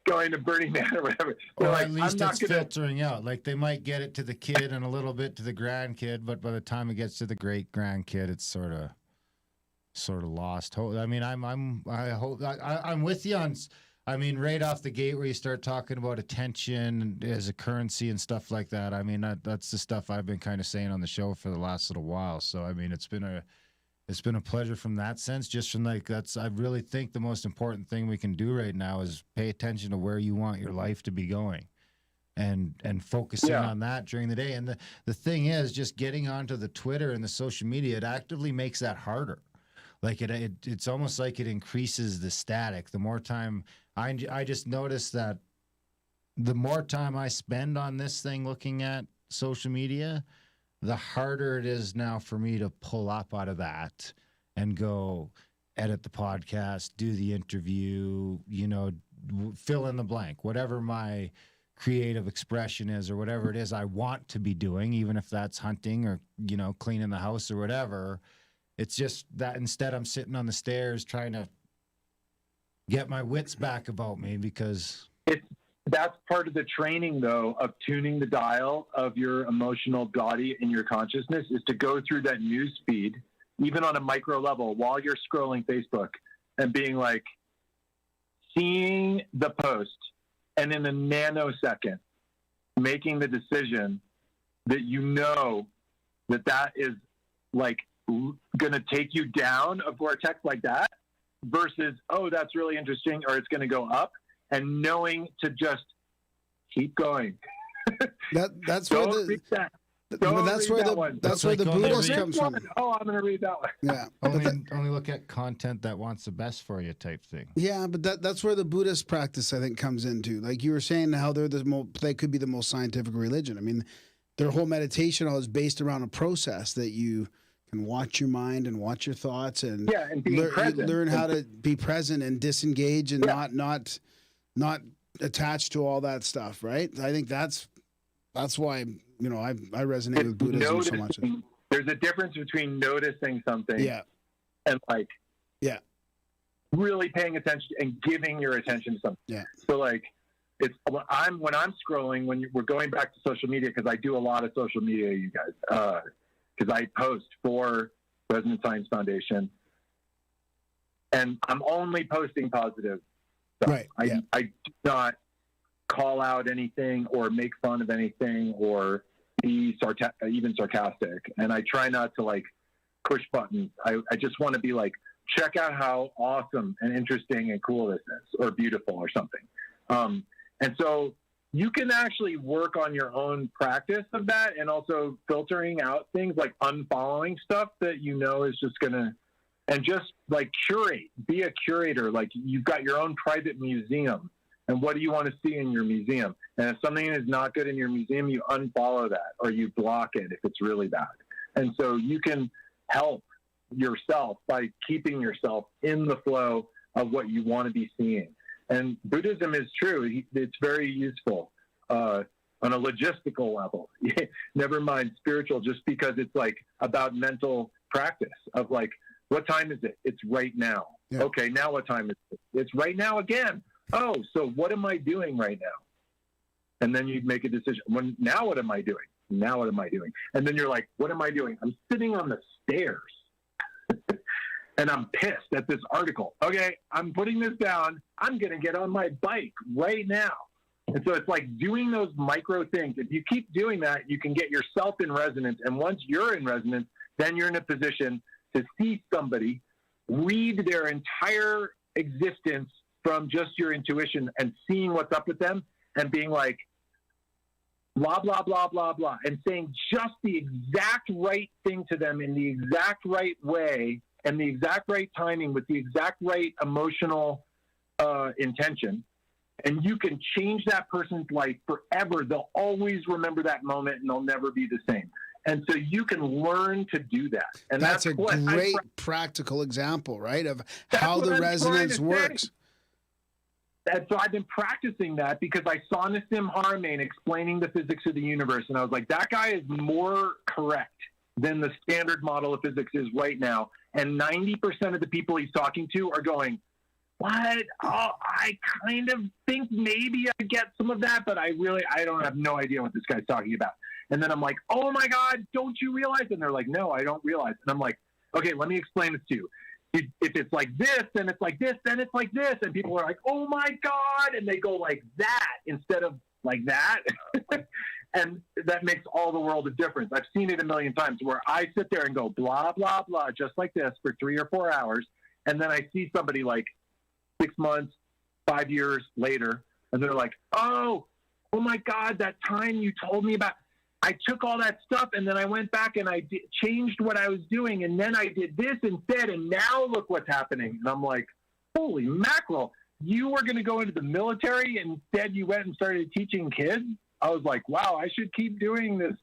going to Burning Man or whatever. They're Or like, at least I'm it's not gonna... filtering out. Like they might get it to the kid and a little bit to the grandkid, but by the time it gets to the great grandkid, it's sort of lost. I mean, I'm with you on. I mean, right off the gate where you start talking about attention as a currency and stuff like that. I mean, that's the stuff I've been kind of saying on the show for the last little while. So I mean, it's been a pleasure from that sense. Just from like I really think the most important thing we can do right now is pay attention to where you want your life to be going, and focusing on that during the day. And the thing is, just getting onto the Twitter and the social media, it actively makes that harder. Like it's almost like it increases the static. The more time I just noticed that the more time I spend on this thing looking at social media, the harder it is now for me to pull up out of that and go edit the podcast, do the interview, fill in the blank, whatever my creative expression is or whatever it is I want to be doing, even if that's hunting or, cleaning the house or whatever. It's just that instead I'm sitting on the stairs trying to get my wits back about me, because that's part of the training, though, of tuning the dial of your emotional body and your consciousness, is to go through that news feed, even on a micro level, while you're scrolling Facebook, and being like, seeing the post, and in a nanosecond, making the decision that that is like going to take you down a vortex like that, versus, oh, that's really interesting, or it's going to go up, and knowing to just keep going. That's Don't where read that. that's where the Buddhist read comes from. Oh, I'm going to read that one. Yeah, only look at content that wants the best for you type thing. yeah, but that's where the Buddhist practice, I think, comes into. Like you were saying, how they could be the most scientific religion. I mean, their whole meditation is based around a process that you can watch your mind and watch your thoughts and learn how to be present and disengage and not attached to all that stuff, right? I think that's why I resonate with Buddhism so much. There's a difference between noticing something and really paying attention and giving your attention to something. Yeah. So like it's when I'm scrolling, when we're going back to social media, because I do a lot of social media, you guys, because I post for Resonant Science Foundation, and I'm only posting positive stuff. Right. I do not call out anything or make fun of anything or be even sarcastic. And I try not to like push buttons. I just want to be like, check out how awesome and interesting and cool this is, or beautiful or something. And so you can actually work on your own practice of that, and also filtering out things like unfollowing stuff that is just going to, and just like be a curator. Like you've got your own private museum, and what do you want to see in your museum? And if something is not good in your museum, you unfollow that or you block it if it's really bad. And so you can help yourself by keeping yourself in the flow of what you want to be seeing. And Buddhism is true. It's very useful on a logistical level. Never mind spiritual, just because it's like about mental practice of like, what time is it? It's right now. Yeah. Okay, now what time is it? It's right now again. Oh, so what am I doing right now? And then you make a decision. Now what am I doing? Now what am I doing? And then you're like, what am I doing? I'm sitting on the stairs. And I'm pissed at this article. Okay, I'm putting this down. I'm going to get on my bike right now. And so it's like doing those micro things. If you keep doing that, you can get yourself in resonance. And once you're in resonance, then you're in a position to see somebody, read their entire existence from just your intuition and seeing what's up with them and being like, blah, blah, blah, blah, blah, and saying just the exact right thing to them in the exact right way and the exact right timing with the exact right emotional intention. And you can change that person's life forever. They'll always remember that moment and they'll never be the same. And so you can learn to do that. And that's a great practical example, right, of how the resonance works. And so I've been practicing that because I saw Nassim explaining the physics of the universe. And I was like, that guy is more correct than the standard model of physics is right now. And 90% of the people he's talking to are going, what? Oh, I kind of think maybe I get some of that, but I don't have no idea what this guy's talking about. And then I'm like, oh my God, don't you realize? And they're like, no, I don't realize. And I'm like, okay, let me explain this to you. If it's like this, then it's like this, then it's like this. And people are like, oh my God. And they go like that instead of like that. And that makes all the world of difference. I've seen it a million times where I sit there and go blah, blah, blah, just like this for 3 or 4 hours. And then I see somebody like 6 months, 5 years later, and they're like, oh my God, that time you told me about, I took all that stuff and then I went back and I changed what I was doing. And then I did this instead. And now look what's happening. And I'm like, holy mackerel, you were going to go into the military and instead you went and started teaching kids. I was like, wow, I should keep doing this,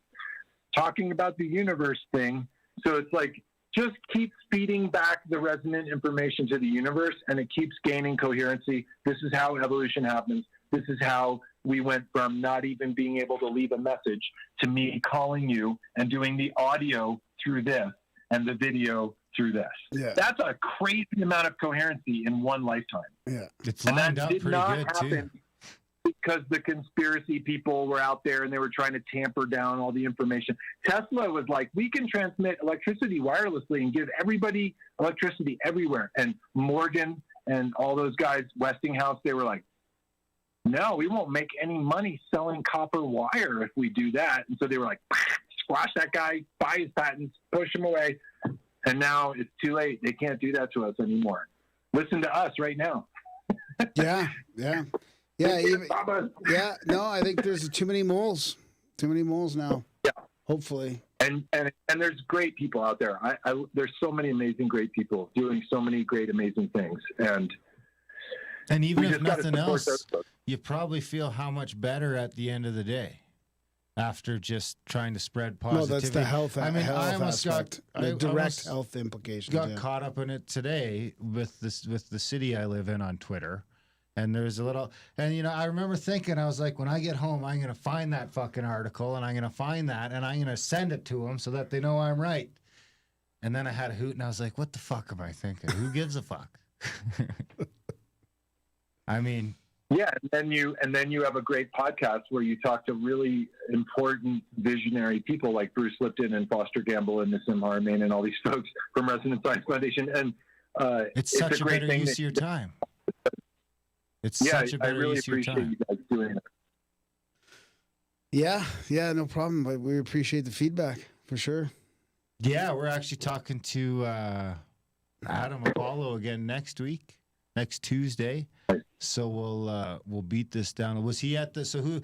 talking about the universe thing. So it's like, just keep feeding back the resonant information to the universe and it keeps gaining coherency. This is how evolution happens. This is how we went from not even being able to leave a message to me calling you and doing the audio through this and the video through this. Yeah. That's a crazy amount of coherency in one lifetime. Yeah. It's lined up pretty good too. Because the conspiracy people were out there and they were trying to tamper down all the information. Tesla was like, we can transmit electricity wirelessly and give everybody electricity everywhere. And Morgan and all those guys, Westinghouse, they were like, no, we won't make any money selling copper wire if we do that. And so they were like, squash that guy, buy his patents, push him away. And now it's too late. They can't do that to us anymore. Listen to us right now. Yeah. No, I think there's too many moles now. Yeah. Hopefully. And there's great people out there. There's so many amazing, great people doing so many great, amazing things. And even if nothing else, you probably feel how much better at the end of the day after just trying to spread positivity. No, that's the health. I almost aspect. The direct health implications. Got caught up in it today with the city I live in on Twitter. And there's a little, and I remember thinking, I was like, when I get home, I'm going to find that fucking article and I'm going to find that and I'm going to send it to them so that they know I'm right. And then I had a hoot and I was like, what the fuck am I thinking? Who gives a fuck? I mean, yeah. And then you have a great podcast where you talk to really important visionary people like Bruce Lipton and Foster Gamble and Nassim Haramein and all these folks from Resonance Science Foundation. And it's such a better use of your time. It's such a better I really use of your appreciate time. you guys doing it. Yeah, no problem. But we appreciate the feedback for sure. Yeah, we're actually talking to Adam Apollo again next Tuesday. So we'll beat this down. Was he at the? So who?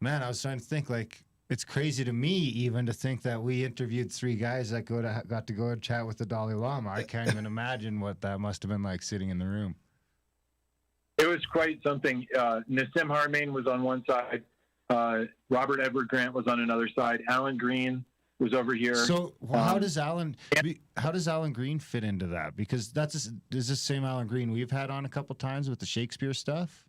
Man, I was trying to think. Like, it's crazy to me even to think that we interviewed 3 guys that got to go and chat with the Dalai Lama. I can't even imagine what that must have been like sitting in the room. It was quite something. Nassim Haramein was on one side. Robert Edward Grant was on another side. Alan Green was over here. So how does Alan Green fit into that? Because is the same Alan Green we've had on a couple times with the Shakespeare stuff?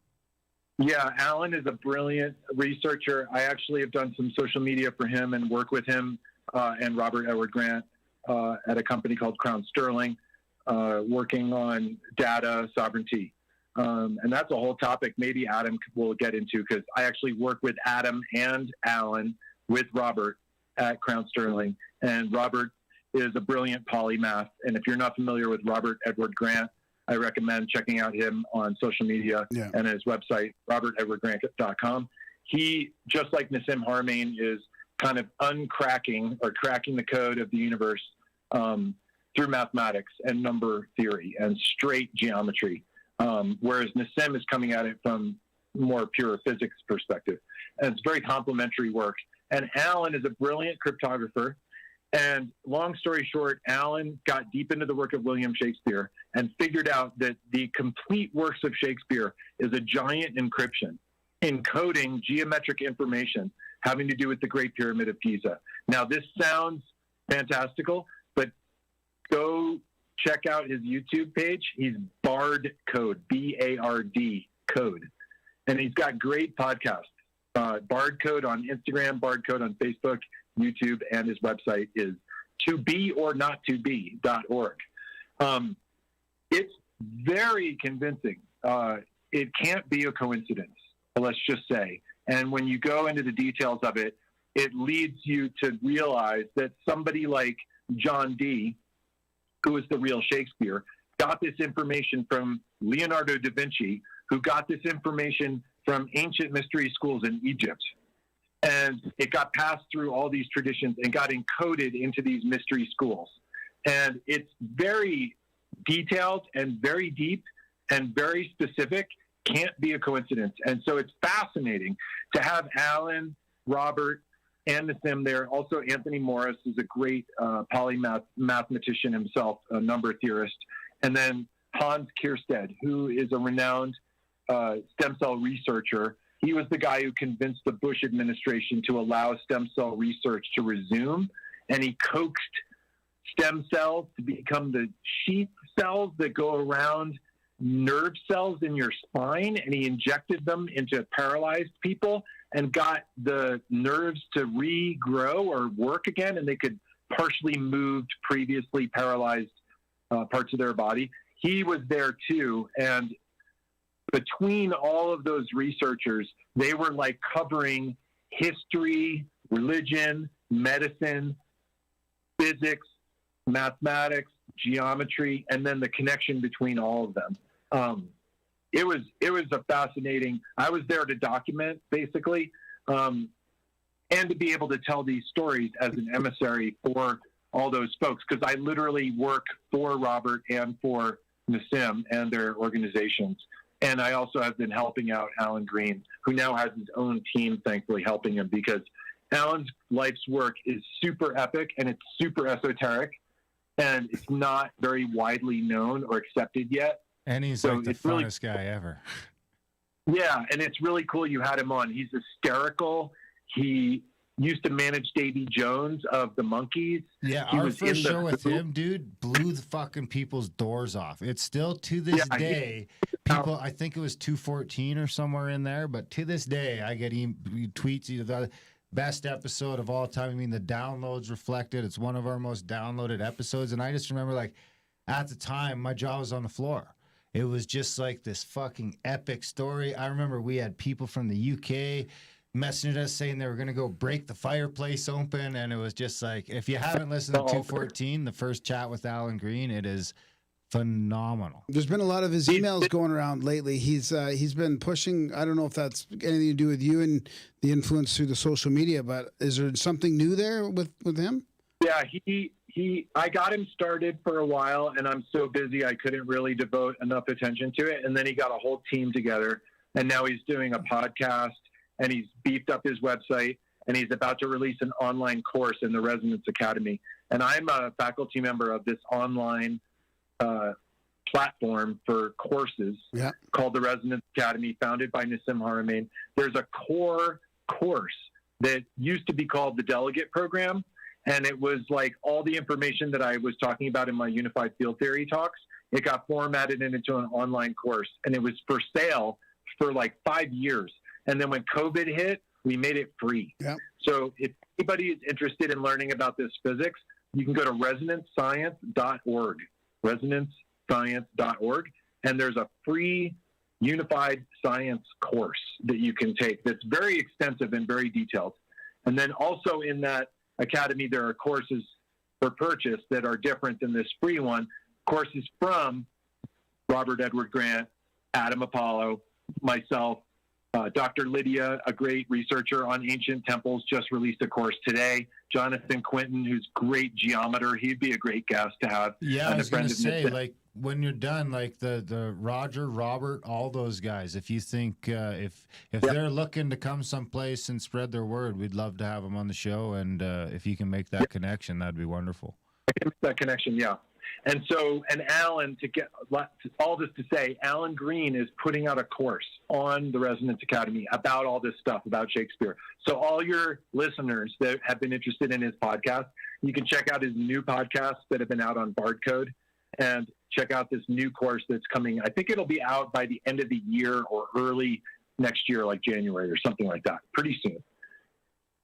Yeah, Alan is a brilliant researcher. I actually have done some social media for him and work with him and Robert Edward Grant at a company called Crown Sterling, working on data sovereignty. And that's a whole topic maybe Adam will get into because I actually work with Adam and Alan with Robert at Crown Sterling. And Robert is a brilliant polymath. And if you're not familiar with Robert Edward Grant, I recommend checking out him on social media and his website, robertedwardgrant.com. He, just like Nassim Haramein, is kind of cracking the code of the universe through mathematics and number theory and straight geometry, whereas Nassim is coming at it from more pure physics perspective. And it's very complementary work. And Alan is a brilliant cryptographer. And long story short, Alan got deep into the work of William Shakespeare and figured out that the complete works of Shakespeare is a giant encryption, encoding geometric information having to do with the Great Pyramid of Giza. Now, this sounds fantastical, but go check out his YouTube page. He's Bard Code, B-A-R-D Code. And he's got great podcasts. Bard Code on Instagram, Bard Code on Facebook, YouTube, and his website is tobeornotttobe.org. It's very convincing. It can't be a coincidence, let's just say. And when you go into the details of it, it leads you to realize that somebody like John Dee, who is the real Shakespeare, got this information from Leonardo da Vinci, who got this information from ancient mystery schools in Egypt. And it got passed through all these traditions and got encoded into these mystery schools. And it's very detailed and very deep and very specific. Can't be a coincidence. And so it's fascinating to have Alan, Robert, and Nassim there. Also, Anthony Morris is a great polymath mathematician himself, a number theorist. And then Hans Kierstead, who is a renowned stem cell researcher. He was the guy who convinced the Bush administration to allow stem cell research to resume. And he coaxed stem cells to become the sheath cells that go around nerve cells in your spine. And he injected them into paralyzed people and got the nerves to regrow or work again. And they could partially move previously paralyzed parts of their body. He was there too. And between all of those researchers, they were like covering history, religion, medicine, physics, mathematics, geometry, and then the connection between all of them. It was a fascinating. I was there to document basically, and to be able to tell these stories as an emissary for all those folks, because I literally work for Robert and for Nassim and their organizations. And I also have been helping out Alan Green, who now has his own team, thankfully, helping him, because Alan's life's work is super epic and it's super esoteric and it's not very widely known or accepted yet. And he's like the funnest guy ever. Yeah, and it's really cool you had him on. He's hysterical. He used to manage Davy Jones of the Monkees. Yeah, our first show with him, dude, blew the fucking people's doors off. It's still to this day, people, I think it was 214 or somewhere in there, but to this day, I get tweets, the best episode of all time. I mean, the downloads reflected. It's one of our most downloaded episodes. And I just remember, like, at the time, my jaw was on the floor. It was just like this fucking epic story. I remember we had people from the UK messaging us saying they were going to go break the fireplace open. And it was just like, if you haven't listened to 214, the first chat with Alan Green, it is phenomenal. There's been a lot of his emails going around lately. He's been pushing. I don't know if that's anything to do with you and the influence through the social media, but is there something new there with him? Yeah, I got him started for a while, and I'm so busy I couldn't really devote enough attention to it. And then he got a whole team together, and now he's doing a podcast, and he's beefed up his website, and he's about to release an online course in the Resonance Academy. And I'm a faculty member of this online platform for courses called the Resonance Academy, founded by Nassim Haramein. There's a core course that used to be called the Delegate Program, and it was like all the information that I was talking about in my Unified Field Theory talks. It got formatted into an online course, and it was for sale for like 5 years. And then when COVID hit, we made it free. Yeah. So if anybody is interested in learning about this physics, you can go to resonancescience.org, resonancescience.org, and there's a free unified science course that you can take that's very extensive and very detailed. And then also in that academy, there are courses for purchase that are different than this free one, courses from Robert Edward Grant, Adam Apollo, myself, Dr. Lydia, a great researcher on ancient temples, just released a course today. Jonathan Quinton, who's great geometer, he'd be a great guest to have. Yeah, I And a was going friend to of say, Nissim. like, when you're done, like the Roger, Robert, all those guys, if you think if they're looking to come someplace and spread their word, we'd love to have them on the show. And if you can make that connection, that'd be wonderful. That connection, yeah. And so, and Alan, to get all this to say, Alan Green is putting out a course on the Resonance Academy about all this stuff, about Shakespeare. So all your listeners that have been interested in his podcast, you can check out his new podcasts that have been out on Bardcode and check out this new course that's coming. I think it'll be out by the end of the year or early next year, like January or something like that, pretty soon.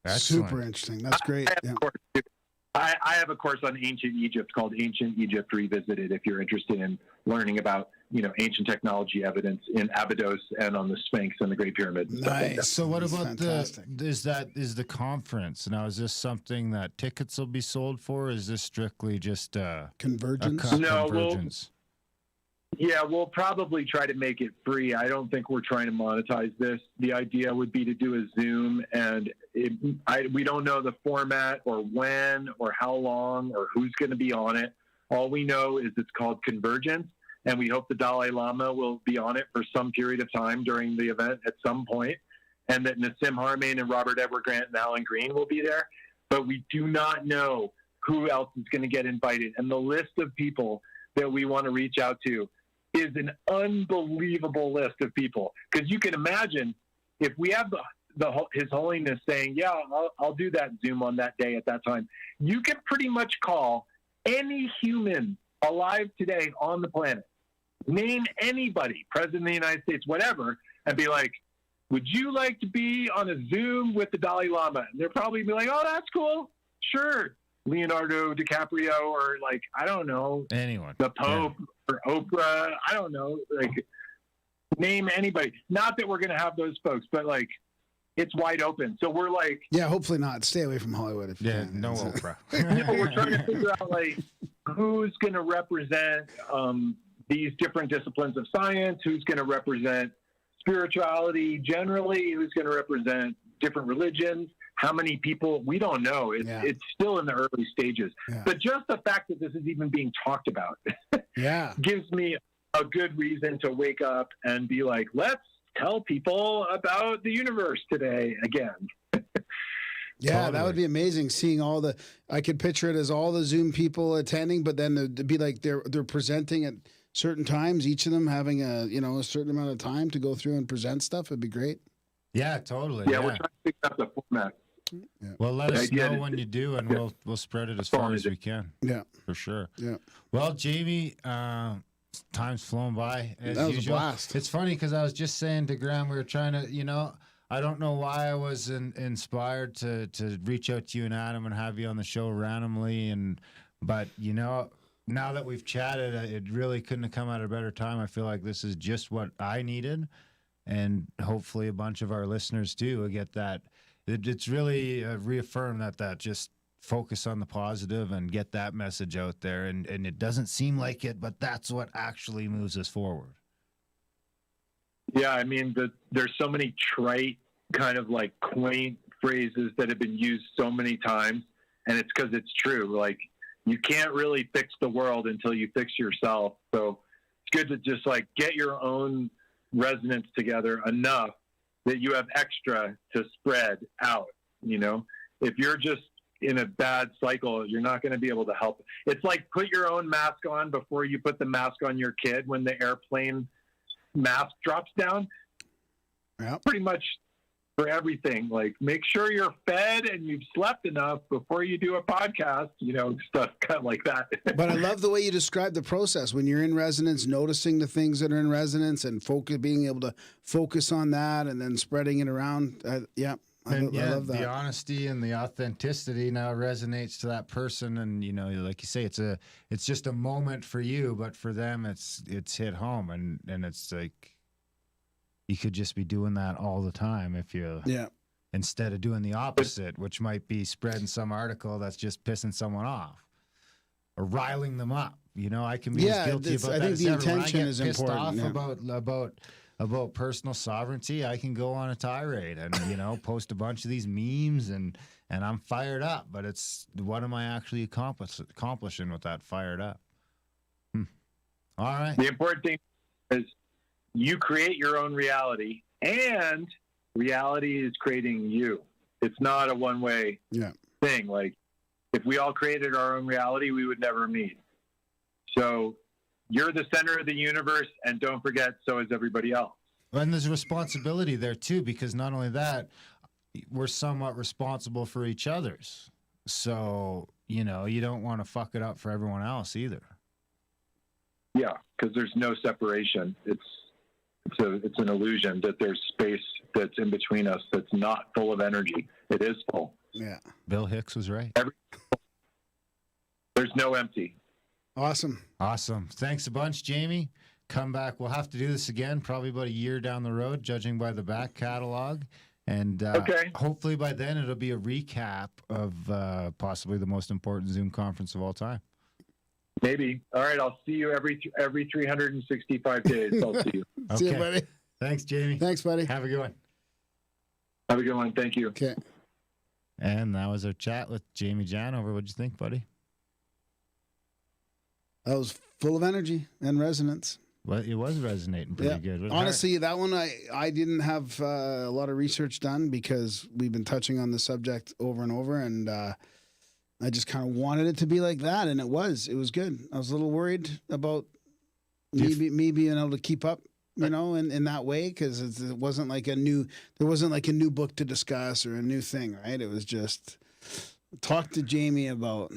Excellent. Super interesting. That's great. I have a course on ancient Egypt called Ancient Egypt Revisited. If you're interested in learning about, ancient technology evidence in Abydos and on the Sphinx and the Great Pyramid. And stuff like that. Nice. So what That's about fantastic. is the conference now? Is this something that tickets will be sold for? Is this strictly just a Convergence? No, well, convergence? Yeah, we'll probably try to make it free. I don't think we're trying to monetize this. The idea would be to do a Zoom, and we don't know the format or when or how long or who's going to be on it. All we know is it's called Convergence, and we hope the Dalai Lama will be on it for some period of time during the event at some point, and that Nassim Harmain and Robert Edward Grant and Alan Green will be there. But we do not know who else is going to get invited. And the list of people that we want to reach out to is an unbelievable list of people. Because you can imagine if we have His Holiness saying, yeah, I'll do that Zoom on that day at that time, you can pretty much call any human alive today on the planet, name anybody, President of the United States, whatever, and be like, would you like to be on a Zoom with the Dalai Lama? And they'll probably be like, oh, that's cool. Sure. Leonardo DiCaprio, or like, I don't know, Anyone. the Pope or Oprah. I don't know, like, name anybody. Not that we're going to have those folks, but like, it's wide open. So we're like, Yeah, hopefully not. Stay away from Hollywood if you Yeah, can. no Oprah. we're trying to figure out like who's going to represent these different disciplines of science, who's going to represent spirituality generally, who's going to represent different religions. How many people? We don't know. It's still in the early stages. Yeah. But just the fact that this is even being talked about Yeah. gives me a good reason to wake up and be like, let's tell people about the universe today again. Yeah, Totally. that would be amazing. Seeing all I could picture it as all the Zoom people attending, but then to be like they're presenting at certain times, each of them having a certain amount of time to go through and present stuff. It'd be great. Yeah, totally. Yeah, we're trying to figure out the format. Well, let us Yeah, know when you do, and we'll spread it as far as we can. Yeah. For sure. Yeah. Well, Jamie, time's flown by as That was usual. a blast. It's funny because I was just saying to Graham, we were trying to, I don't know why I was inspired to reach out to you and Adam and have you on the show randomly, but now that we've chatted, it really couldn't have come at a better time. I feel like this is just what I needed, and hopefully a bunch of our listeners too will get that. It's really reaffirmed that just focus on the positive and get that message out there. And it doesn't seem like it, but that's what actually moves us forward. Yeah, I mean, there's so many trite, kind of like quaint phrases that have been used so many times, and it's because it's true. Like, you can't really fix the world until you fix yourself. So it's good to just like get your own resonance together enough that you have extra to spread out. If you're just in a bad cycle, you're not going to be able to help. It's like put your own mask on before you put the mask on your kid when the airplane mask drops down. Yeah. Pretty much for everything. Like, make sure you're fed and you've slept enough before you do a podcast, stuff kind of like that. But I love the way you describe the process when you're in resonance, noticing the things that are in resonance and being able to focus on that and then spreading it around. I love that. The honesty and the authenticity now resonates to that person, and like you say, it's just a moment for you, but for them, it's hit home, and it's like you could just be doing that all the time if you instead of doing the opposite, which might be spreading some article that's just pissing someone off or riling them up. You know, I can be as guilty about I that think as the ever. When I intention get is pissed important. off Yeah. about personal sovereignty, I can go on a tirade and, you know, post a bunch of these memes and I'm fired up. But it's what am I actually accomplishing with that fired up? All right. The important thing is you create your own reality, and reality is creating you. It's not a one-way thing. Like, if we all created our own reality, we would never meet. So you're the center of the universe, and don't forget, so is everybody else. And there's a responsibility there, too, because not only that, we're somewhat responsible for each other's. So, you know, you don't want to fuck it up for everyone else either. Yeah, because there's no separation. It's an illusion that there's space that's in between us that's not full of energy. It is full. Yeah. Bill Hicks was right. There's no empty. Awesome. Thanks a bunch, Jamie. Come back. We'll have to do this again, probably about a year down the road, judging by the back catalog. And hopefully by then it'll be a recap of possibly the most important Zoom conference of all time. Maybe. All right. I'll see you every 365 days. I'll see you. Okay. See you, buddy. Thanks, Jamie. Thanks, buddy. Have a good one. Have a good one. Thank you. Okay. And that was our chat with Jamie Janover. What'd you think, buddy? That was full of energy and resonance. Well, it was resonating pretty good. Honestly, that one I didn't have a lot of research done because we've been touching on the subject over and over, and I just kind of wanted it to be like that, and it was good. I was a little worried about me being able to keep up, you know, in that way, because it wasn't like there wasn't like a new book to discuss or a new thing, right? It was just talk to Jamie about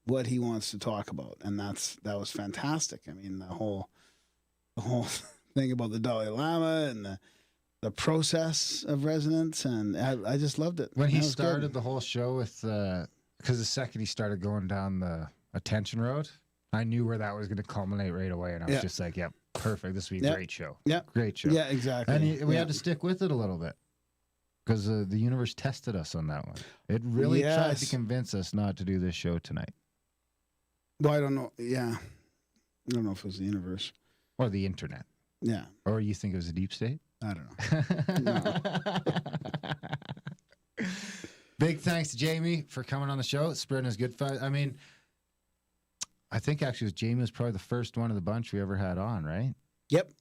what he wants to talk about, and that was fantastic. I mean, the whole thing about the Dalai Lama and the process of resonance, and I just loved it. When he started the whole show with, because the second he started going down the attention road, I knew where that was going to culminate right away, and I was just like, "Yep, perfect. This will be a great show. Yeah, great show. Yeah, exactly. And we had to stick with it a little bit because the universe tested us on that one. It really tried to convince us not to do this show tonight. Well, I don't know. Yeah, I don't know if it was the universe or the internet. Yeah, or you think it was a deep state? I don't know. No. Big thanks to Jamie for coming on the show, spreading his good fight. I mean, I think actually Jamie was probably the first one of the bunch we ever had on, right? Yep.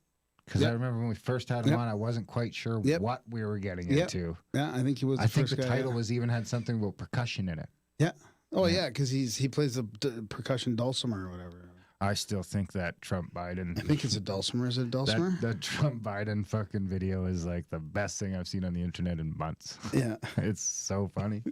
Because I remember when we first had him on, I wasn't quite sure what we were getting into. Yeah, I think he was. I think the title was even had something about percussion in it. Yeah. Oh yeah, because he plays the percussion dulcimer or whatever. I still think that Trump Biden. I think it's a dulcimer. Is it a dulcimer? That Trump Biden fucking video is like the best thing I've seen on the internet in months. Yeah. It's so funny.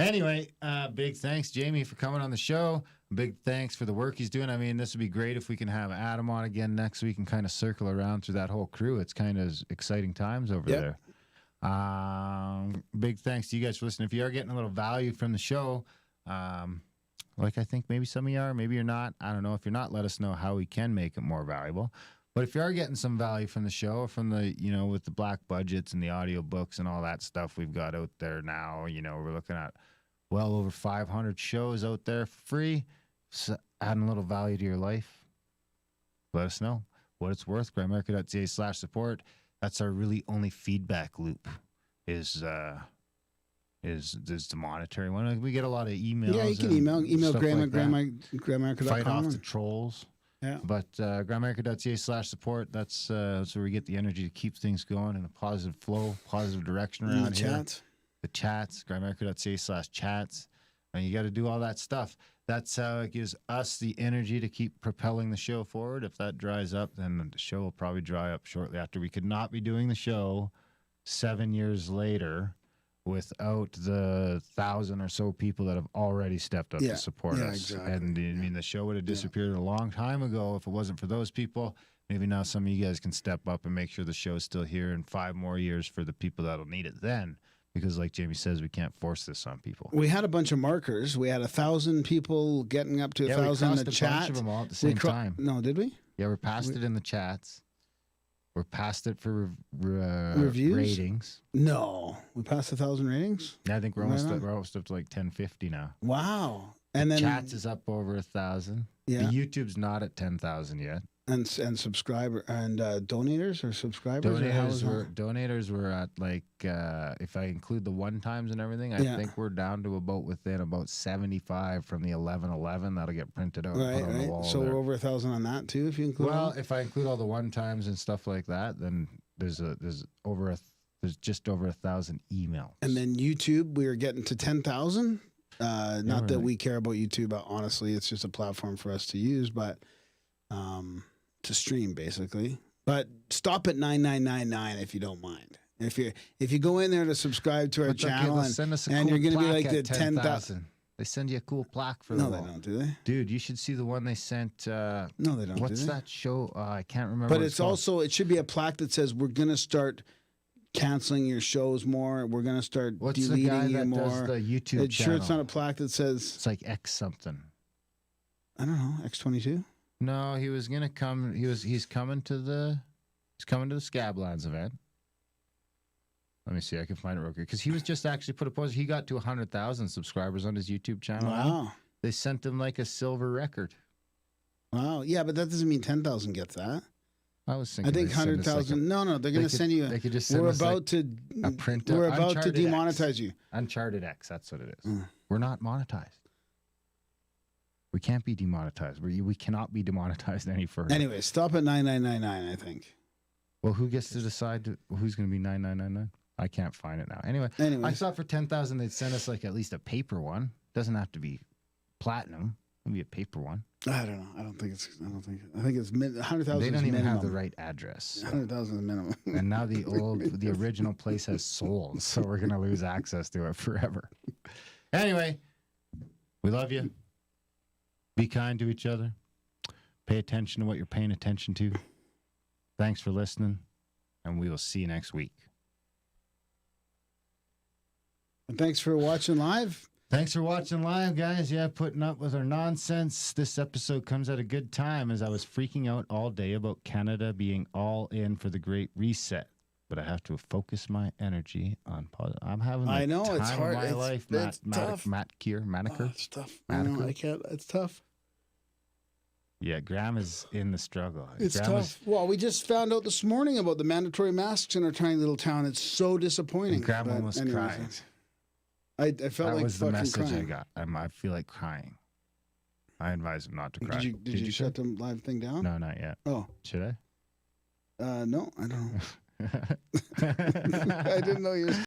Anyway, big thanks, Jamie, for coming on the show. Big thanks for the work he's doing. I mean, this would be great if we can have Adam on again next week and kind of circle around through that whole crew. It's kind of exciting times over there. Big thanks to you guys for listening. If you are getting a little value from the show, like I think maybe some of you are, maybe you're not. I don't know. If you're not, let us know how we can make it more valuable. But if you are getting some value from the show, from the, you know, with the black budgets and the audio books and all that stuff we've got out there now, you know, we're looking at well over 500 shows out there for free. So adding a little value to your life, let us know what it's worth. Grimerica.ca/support. That's our really only feedback loop is the monetary one. We get a lot of emails. Yeah, you can email Grimerica.com. Fight off the trolls. Yeah. But Grimerica.ca/support, that's where we get the energy to keep things going in a positive flow, positive direction around here. The chats, Grimerica.ca/chats. And you got to do all that stuff. That's how it gives us the energy to keep propelling the show forward. If that dries up, then the show will probably dry up shortly after. We could not be doing the show 7 years later without the 1,000 or so people that have already stepped up to support us. Exactly. And I mean, the show would have disappeared a long time ago if it wasn't for those people. Maybe now some of you guys can step up and make sure the show's still here in 5 more years for the people that'll need it then. Because like Jamie says, we can't force this on people. We had a bunch of markers. We had 1,000 people getting up to 1,000 in the chat. We crossed a bunch of them all at the same time. No, did we? Yeah, we're past it in the chats. We're past it for reviews? ratings. No, we passed 1,000 ratings. Yeah, I think we're almost up to like 1050 now. Wow. And then Chats is up over 1,000. Yeah. The YouTube's not at 10,000 yet. and subscriber and donators or subscribers. Or how is that? Donators were at like if I include the one times and everything, I think we're down to within about 75 from the 1111 that'll get printed out. And put on the wall So there. we're over 1,000 on that too, if you include. Well, if I include all the one times and stuff like that, then there's just over 1,000 emails. And then YouTube, we are getting to 10,000. Not that we care about YouTube, but honestly, it's just a platform for us to use, but to stream basically. But stop at 9,999 if you don't mind. If you go in there to subscribe to our channel and you're going to be like the 10,000. They send you a cool plaque for No, they don't, do they? Dude, you should see the one they sent. No, they don't. What's do they? that show? I can't remember. But it's also, it should be a plaque that says we're going to start canceling your shows more. We're going to start deleting the guy you that more. does the YouTube channel? Sure, it's not a plaque that says. It's like X something. I don't know, X22. No, he was gonna come. He's coming to the Scablands event. Let me see. I can find it real quick because he was just actually put a post. He got to 100,000 subscribers on his YouTube channel. Wow. They sent him like a silver record. Wow. Yeah, but that doesn't mean 10,000 gets that. I was thinking. I think 100,000. No, they're going to send you. They could just send we're us about to. a print. We're about to Uncharted demonetize X. you. Uncharted X. That's what it is. Mm. We're not monetized. We can't be demonetized. We cannot be demonetized any further. Anyway, stop at 9,999. I think. Well, who gets to decide who's going to be 9,999? I can't find it now. Anyway, I thought for 10,000 they'd send us like at least a paper one. Doesn't have to be platinum. Maybe a paper one. I don't know. I think it's 100,000. They don't even minimum. have the right address. 100,000 is minimum. And now the original place has sold, so we're gonna lose access to it forever. Anyway, we love you. Be kind to each other. Pay attention to what you're paying attention to. Thanks for listening, and we will see you next week. And thanks for watching live. Thanks for watching live, guys. Yeah, putting up with our nonsense. This episode comes at a good time as I was freaking out all day about Canada being all in for the Great Reset. But I have to focus my energy on positive. I'm having the time it's hard. of my life. It's tough. Manicure. It's tough. I know. I can't. It's tough. Yeah, Graham is in the struggle. It's Graham tough. Well, we just found out this morning about the mandatory masks in our tiny little town. It's so disappointing. Graham But almost anyways, cried. I felt That like was the fucking message crying. I got. I feel like crying. I advise him not to cry. Did you shut the live thing down? No, not yet. Oh. Should I? No, I don't know. I didn't know you were